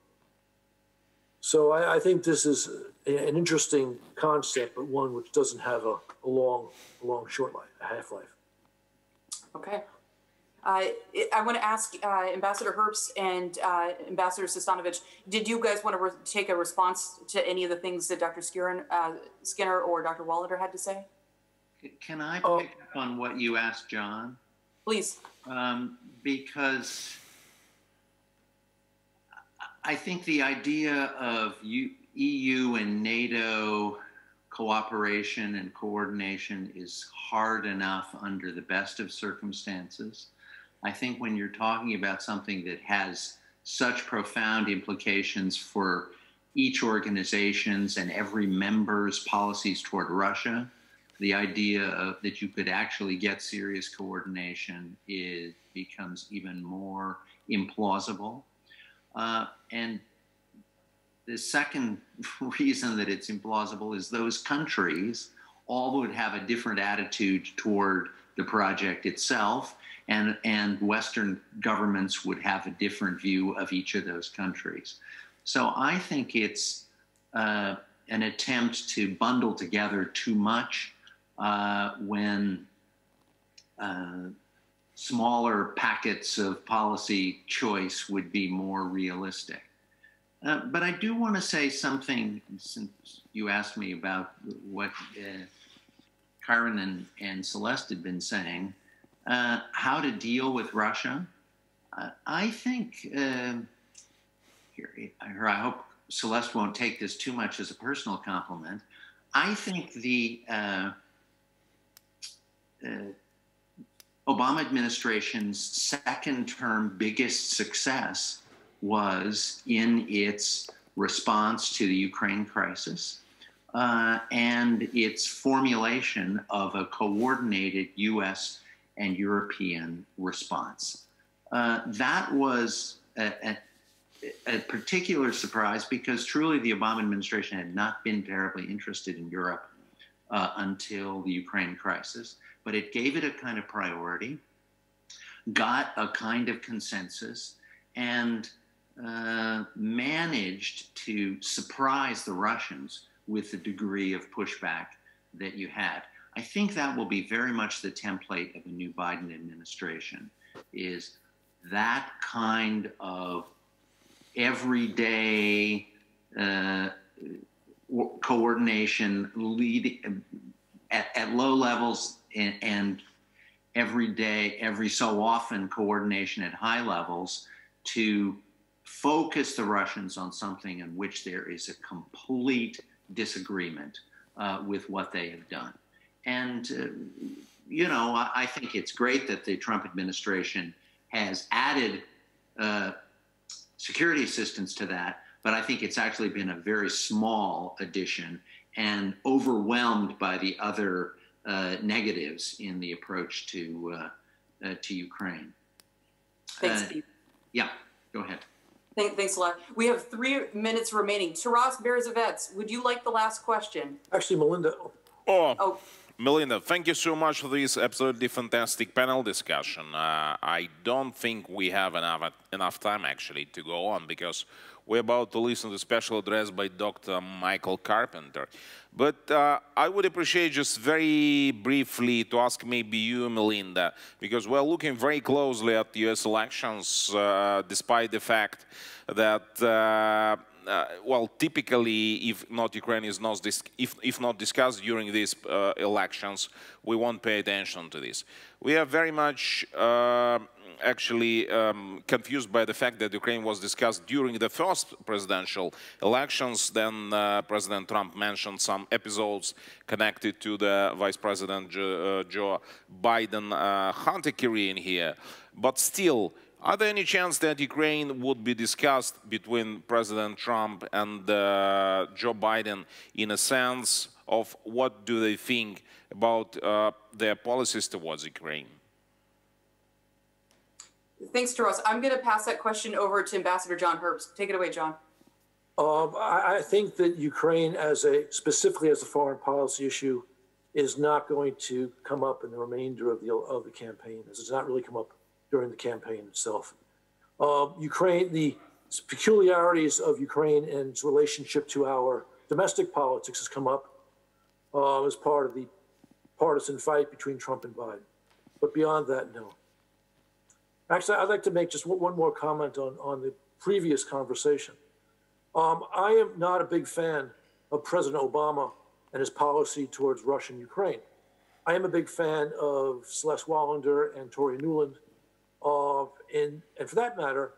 So I think this is an interesting concept, but one which doesn't have a long short life, a half-life. Okay. I want to ask Ambassador Herbst and Ambassador Sestanovich, did you guys want to take a response to any of the things that Dr. Skinner or Dr. Wallander had to say? Can I pick up on what you asked, John? Please. Because I think the idea of EU and NATO cooperation and coordination is hard enough under the best of circumstances. I think when you're talking about something that has such profound implications for each organization's and every member's policies toward Russia. The idea that you could actually get serious coordination becomes even more implausible. And the second reason that it's implausible is those countries all would have a different attitude toward the project itself, and Western governments would have a different view of each of those countries. So I think it's an attempt to bundle together too much when smaller packets of policy choice would be more realistic. But I do want to say something, since you asked me about what Kiron and Celeste had been saying, how to deal with Russia. I think, I hope Celeste won't take this too much as a personal compliment. I think the Obama administration's second-term biggest success was in its response to the Ukraine crisis and its formulation of a coordinated U.S. and European response. That was a particular surprise because truly the Obama administration had not been terribly interested in Europe until the Ukraine crisis, but it gave it a kind of priority, got a kind of consensus, and managed to surprise the Russians with the degree of pushback that you had. I think that will be very much the template of a new Biden administration, is that kind of everyday coordination leading at low levels and every so often coordination at high levels to focus the Russians on something in which there is a complete disagreement with what they have done. And, you know, I think it's great that the Trump administration has added security assistance to that, but I think it's actually been a very small addition and overwhelmed by the other negatives in the approach to Ukraine. Thanks, Steve. Yeah, go ahead. Thanks a lot. We have 3 minutes remaining. Taras Berzavets, would you like the last question? Actually, Melinda. Oh, Melinda, thank you so much for this absolutely fantastic panel discussion. I don't think we have enough time, actually, to go on, because we're about to listen to a special address by Dr. Michael Carpenter. But I would appreciate just very briefly to ask maybe you, Melinda, because we're looking very closely at the U.S. elections, despite the fact that, well, typically, if not Ukraine is not if not discussed during these elections, we won't pay attention to this. We are very much actually confused by the fact that Ukraine was discussed during the first presidential elections. Then President Trump mentioned some episodes connected to the Vice President Joe Biden Hunter Kiron here. But still, are there any chance that Ukraine would be discussed between President Trump and Joe Biden in a sense of what do they think about their policies towards Ukraine? Thanks, Taras. I'm going to pass that question over to Ambassador John Herbst. Take it away, John. I think that Ukraine, specifically as a foreign policy issue, is not going to come up in the remainder of the campaign. This does not really come up during the campaign itself. Ukraine, the peculiarities of Ukraine and its relationship to our domestic politics has come up as part of the partisan fight between Trump and Biden. But beyond that, no. Actually, I'd like to make just one more comment on the previous conversation. I am not a big fan of President Obama and his policy towards Russia and Ukraine. I am a big fan of Celeste Wallander and Tory Newland, and for that matter,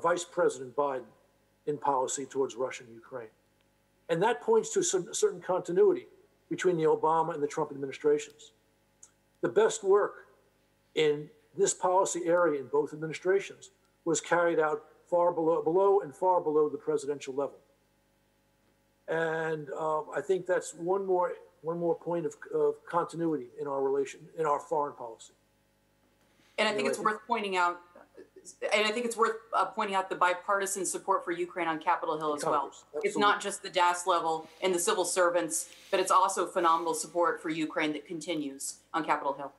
Vice President Biden in policy towards Russia and Ukraine. And that points to a certain continuity between the Obama and the Trump administrations. The best work in this policy area in both administrations was carried out far below the presidential level. And I think that's one more point of continuity in our foreign policy. And I think it's worth pointing out, the bipartisan support for Ukraine on Capitol Hill as well. Absolutely. It's not just the DAS level and the civil servants, but it's also phenomenal support for Ukraine that continues on Capitol Hill.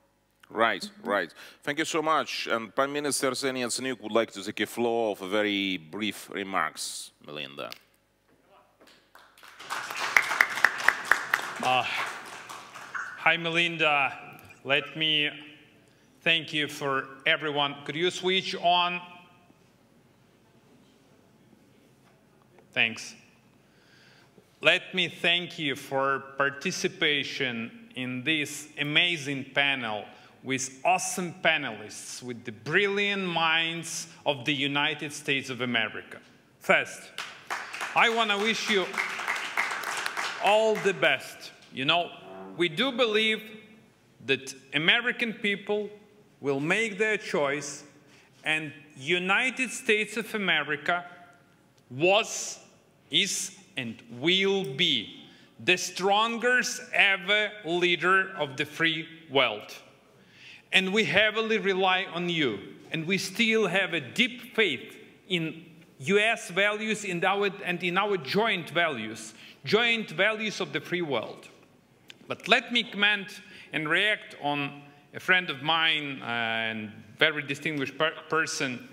Right, right. Thank you so much. And Prime Minister Arseniy Yatsenyuk would like to take a floor for very brief remarks. Melinda. Hi, Melinda. Let me thank you for everyone. Could you switch on? Thanks. Let me thank you for participation in this amazing panel with awesome panelists, with the brilliant minds of the United States of America. First, I want to wish you all the best. You know, we do believe that American people will make their choice, and United States of America was, is, and will be the strongest ever leader of the free world. And we heavily rely on you, and we still have a deep faith in US values and in our joint values of the free world. But let me comment and react on a friend of mine and very distinguished person,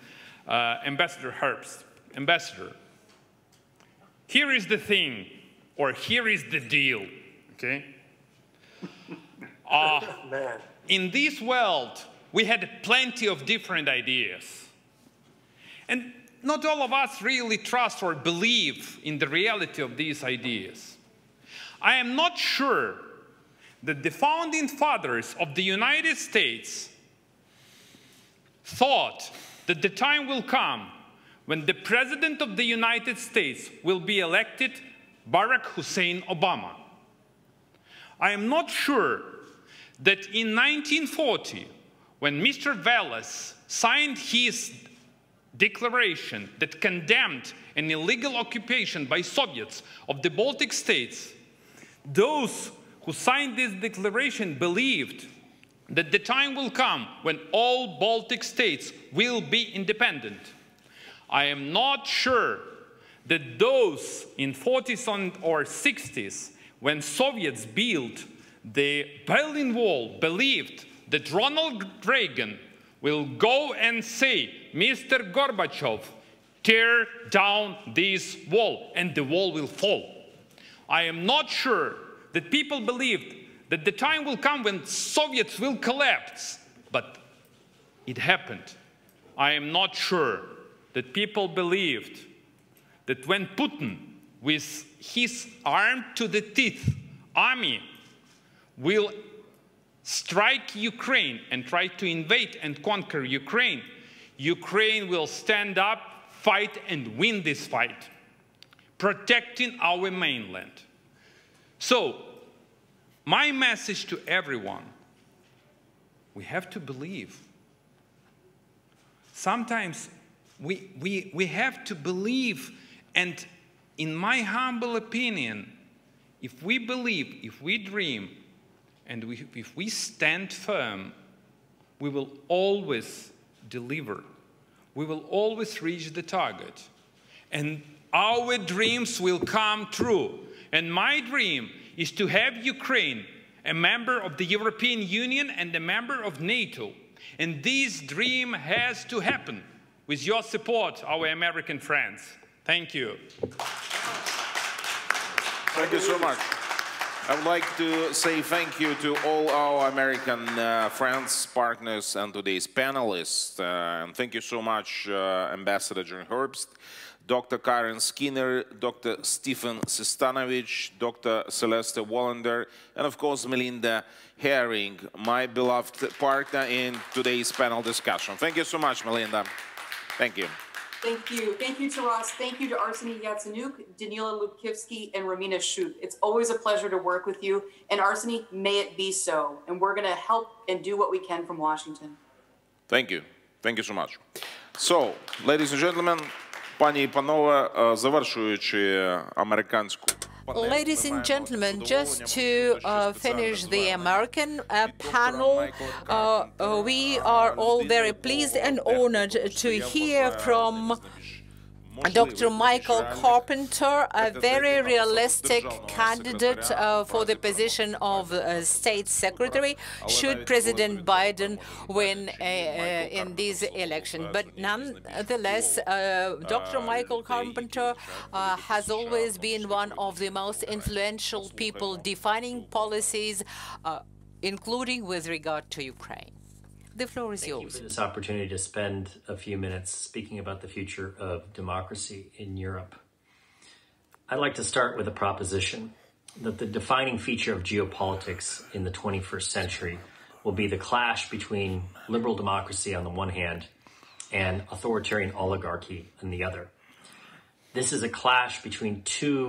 Ambassador Herbst. Ambassador, here is the thing, or here is the deal, okay? Man. In this world, we had plenty of different ideas. And not all of us really trust or believe in the reality of these ideas. I am not sure that the founding fathers of the United States thought that the time will come when the President of the United States will be elected Barack Hussein Obama. I am not sure that in 1940, when Mr. Wallace signed his declaration that condemned an illegal occupation by Soviets of the Baltic states, those who signed this declaration believed that the time will come when all Baltic states will be independent. I am not sure that those in 40s or 60s, when Soviets built the Berlin Wall, believed that Ronald Reagan will go and say, Mr. Gorbachev, tear down this wall, and the wall will fall. I am not sure that people believed that the time will come when Soviets will collapse, but it happened. I am not sure that people believed that when Putin, with his armed to the teeth army, will strike Ukraine and try to invade and conquer Ukraine, Ukraine will stand up, fight, and win this fight, protecting our mainland. So, my message to everyone, we have to believe. Sometimes we have to believe, and in my humble opinion, if we believe, if we dream, and if we stand firm, we will always deliver. We will always reach the target. And our dreams will come true. And my dream is to have Ukraine a member of the European Union and a member of NATO. And this dream has to happen with your support, our American friends. Thank you. Thank you so much. I would like to say thank you to all our American friends, partners, and today's panelists. And thank you so much, Ambassador John Herbst, Dr. Karen Skinner, Dr. Stephen Sestanovich, Dr. Celeste Wallander, and of course, Melinda Herring, my beloved partner in today's panel discussion. Thank you so much, Melinda. Thank you. Thank you. Thank you to Ross. Thank you to Arseniy Yatsenyuk, Danila Lubkivsky, and Romina Shute. It's always a pleasure to work with you. And Arseniy, may it be so. And we're going to help and do what we can from Washington. Thank you. Thank you so much. So, ladies and gentlemen, Пані і панове, завершуючи американську. Ladies and gentlemen, just to finish the American panel, we are all very pleased and honored to hear from Dr. Michael Carpenter, a very realistic candidate for the position of State Secretary, should President Biden win in this election. But nonetheless, Dr. Michael Carpenter has always been one of the most influential people defining policies, including with regard to Ukraine. The floor is yours. Thank you for this opportunity to spend a few minutes speaking about the future of democracy in Europe. I'd like to start with a proposition that the defining feature of geopolitics in the 21st century will be the clash between liberal democracy on the one hand and authoritarian oligarchy on the other. This is a clash between two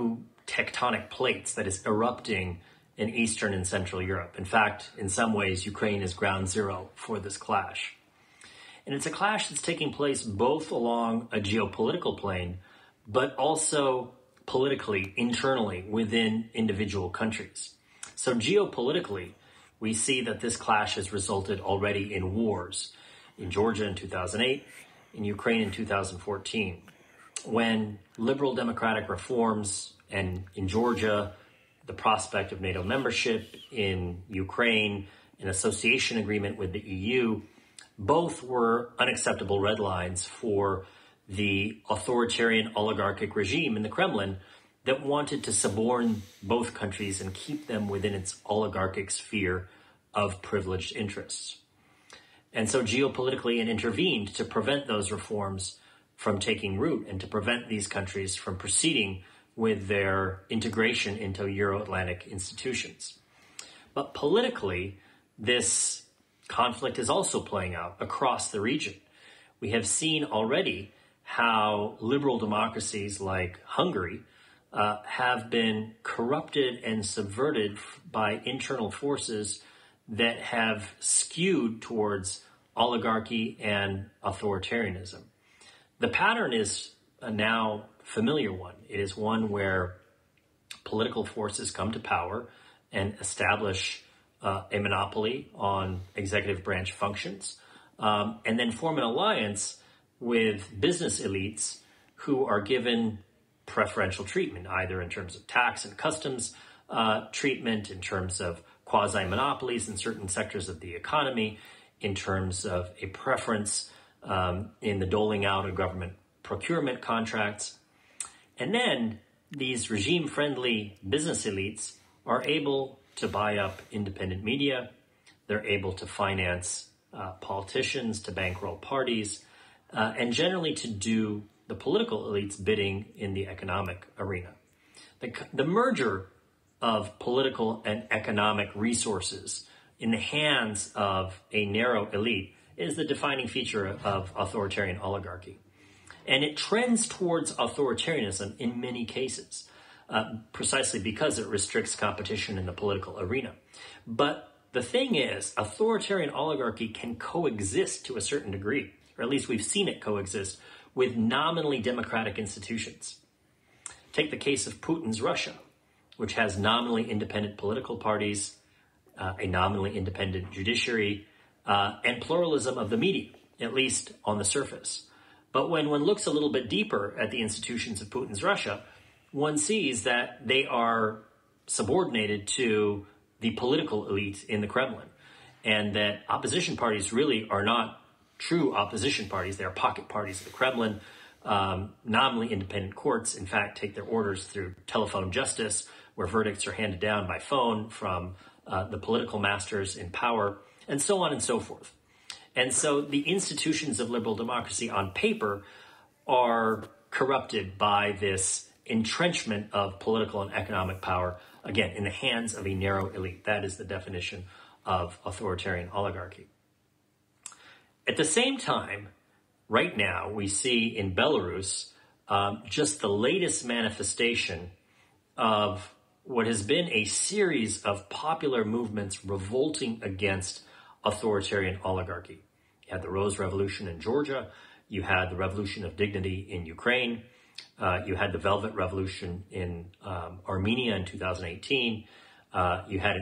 tectonic plates that is erupting in Eastern and Central Europe. In fact, in some ways, Ukraine is ground zero for this clash. And it's a clash that's taking place both along a geopolitical plane, but also politically, internally, within individual countries. So geopolitically, we see that this clash has resulted already in wars in Georgia in 2008, in Ukraine in 2014, when liberal democratic reforms, and in Georgia, the prospect of NATO membership, in Ukraine, an association agreement with the EU, both were unacceptable red lines for the authoritarian oligarchic regime in the Kremlin that wanted to suborn both countries and keep them within its oligarchic sphere of privileged interests. And so geopolitically it intervened to prevent those reforms from taking root and to prevent these countries from proceeding with their integration into Euro-Atlantic institutions. But politically, this conflict is also playing out across the region. We have seen already how liberal democracies like Hungary have been corrupted and subverted by internal forces that have skewed towards oligarchy and authoritarianism. The pattern is now familiar one. It is one where political forces come to power and establish a monopoly on executive branch functions, and then form an alliance with business elites who are given preferential treatment, either in terms of tax and customs treatment, in terms of quasi-monopolies in certain sectors of the economy, in terms of a preference in the doling out of government procurement contracts. And then these regime-friendly business elites are able to buy up independent media. They're able to finance politicians, to bankroll parties, and generally to do the political elites' bidding in the economic arena. The merger of political and economic resources in the hands of a narrow elite is the defining feature of authoritarian oligarchy. And it trends towards authoritarianism in many cases, precisely because it restricts competition in the political arena. But the thing is, authoritarian oligarchy can coexist to a certain degree, or at least we've seen it coexist, with nominally democratic institutions. Take the case of Putin's Russia, which has nominally independent political parties, a nominally independent judiciary, and pluralism of the media, at least on the surface. But when one looks a little bit deeper at the institutions of Putin's Russia, one sees that they are subordinated to the political elite in the Kremlin, and that opposition parties really are not true opposition parties. They are pocket parties of the Kremlin. Nominally independent courts, in fact, take their orders through telephone justice, where verdicts are handed down by phone from the political masters in power, and so on and so forth. And so the institutions of liberal democracy on paper are corrupted by this entrenchment of political and economic power, again, in the hands of a narrow elite. That is the definition of authoritarian oligarchy. At the same time, right now, we see in Belarus just the latest manifestation of what has been a series of popular movements revolting against authoritarian oligarchy. You had the Rose Revolution in Georgia. You had the Revolution of Dignity in Ukraine. You had the Velvet Revolution in Armenia in 2018. You had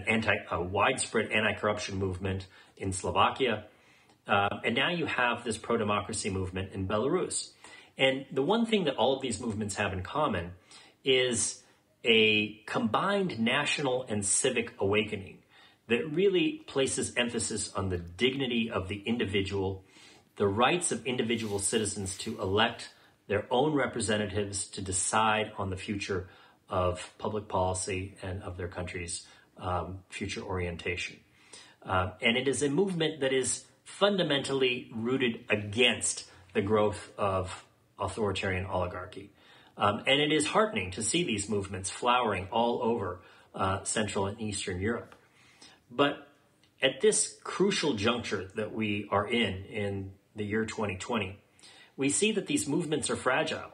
a widespread anti-corruption movement in Slovakia. And now you have this pro-democracy movement in Belarus. And the one thing that all of these movements have in common is a combined national and civic awakening that really places emphasis on the dignity of the individual, the rights of individual citizens to elect their own representatives to decide on the future of public policy and of their country's future orientation. And it is a movement that is fundamentally rooted against the growth of authoritarian oligarchy. And it is heartening to see these movements flowering all over Central and Eastern Europe. But at this crucial juncture that we are in the year 2020, we see that these movements are fragile,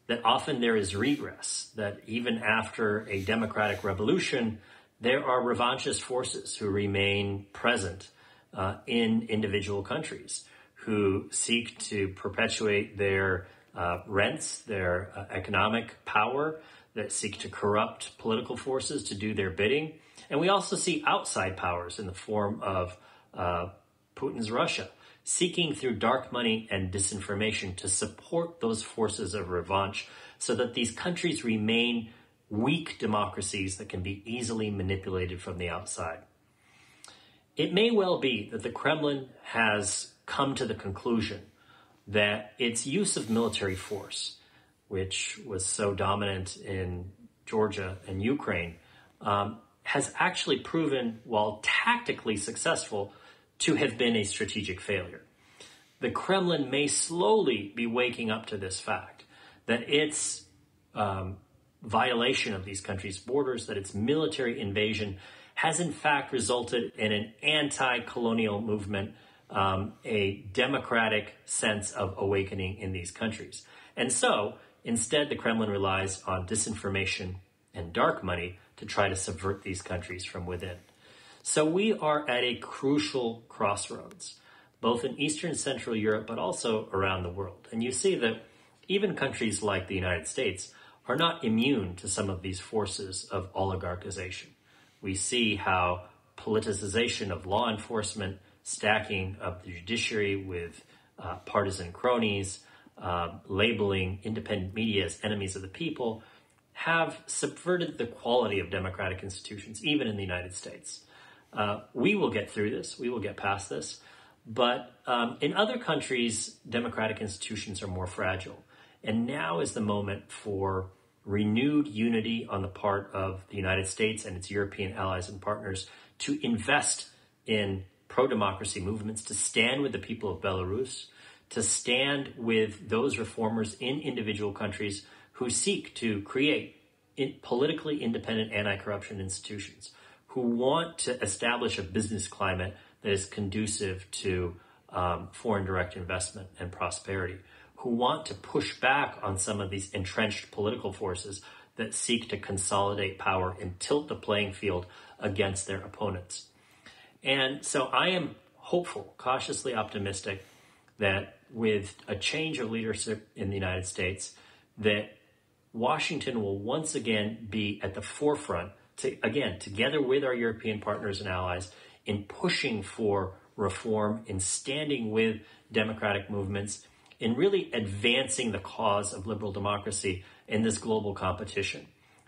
that often there is regress, that even after a democratic revolution, there are revanchist forces who remain present in individual countries, who seek to perpetuate their rents, their economic power, that seek to corrupt political forces to do their bidding. And we also see outside powers in the form of Putin's Russia, seeking through dark money and disinformation to support those forces of revanche so that these countries remain weak democracies that can be easily manipulated from the outside. It may well be that the Kremlin has come to the conclusion that its use of military force, which was so dominant in Georgia and Ukraine, has actually proven, while tactically successful, to have been a strategic failure. The Kremlin may slowly be waking up to this fact, that its violation of these countries' borders, that its military invasion has in fact resulted in an anti-colonial movement, a democratic sense of awakening in these countries. And so, instead, the Kremlin relies on disinformation and dark money to try to subvert these countries from within. So we are at a crucial crossroads, both in Eastern and Central Europe, but also around the world. And you see that even countries like the United States are not immune to some of these forces of oligarchization. We see how politicization of law enforcement, stacking of the judiciary with partisan cronies, labeling independent media as enemies of the people, have subverted the quality of democratic institutions, even in the United States. We will get through this. We will get past this. But in other countries, democratic institutions are more fragile. And now is the moment for renewed unity on the part of the United States and its European allies and partners to invest in pro-democracy movements, to stand with the people of Belarus, to stand with those reformers in individual countries who seek to create politically independent anti-corruption institutions, who want to establish a business climate that is conducive to foreign direct investment and prosperity, who want to push back on some of these entrenched political forces that seek to consolidate power and tilt the playing field against their opponents. And so I am hopeful, cautiously optimistic, that with a change of leadership in the United States, that Washington will once again be at the forefront, together with our European partners and allies, in pushing for reform, in standing with democratic movements, in really advancing the cause of liberal democracy in this global competition.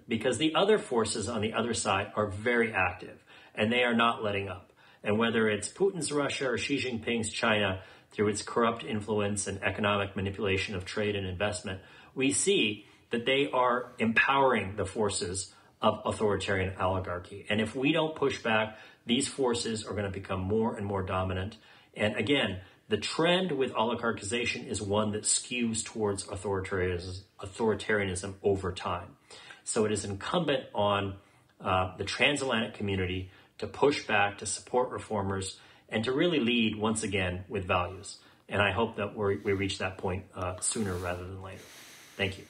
Because the other forces on the other side are very active, and they are not letting up. And whether it's Putin's Russia or Xi Jinping's China, through its corrupt influence and economic manipulation of trade and investment, we see that they are empowering the forces of authoritarian oligarchy. And if we don't push back, these forces are going to become more and more dominant. And again, the trend with oligarchization is one that skews towards authoritarianism over time. So it is incumbent on the transatlantic community to push back, to support reformers, and to really lead once again with values. And I hope that we reach that point sooner rather than later. Thank you.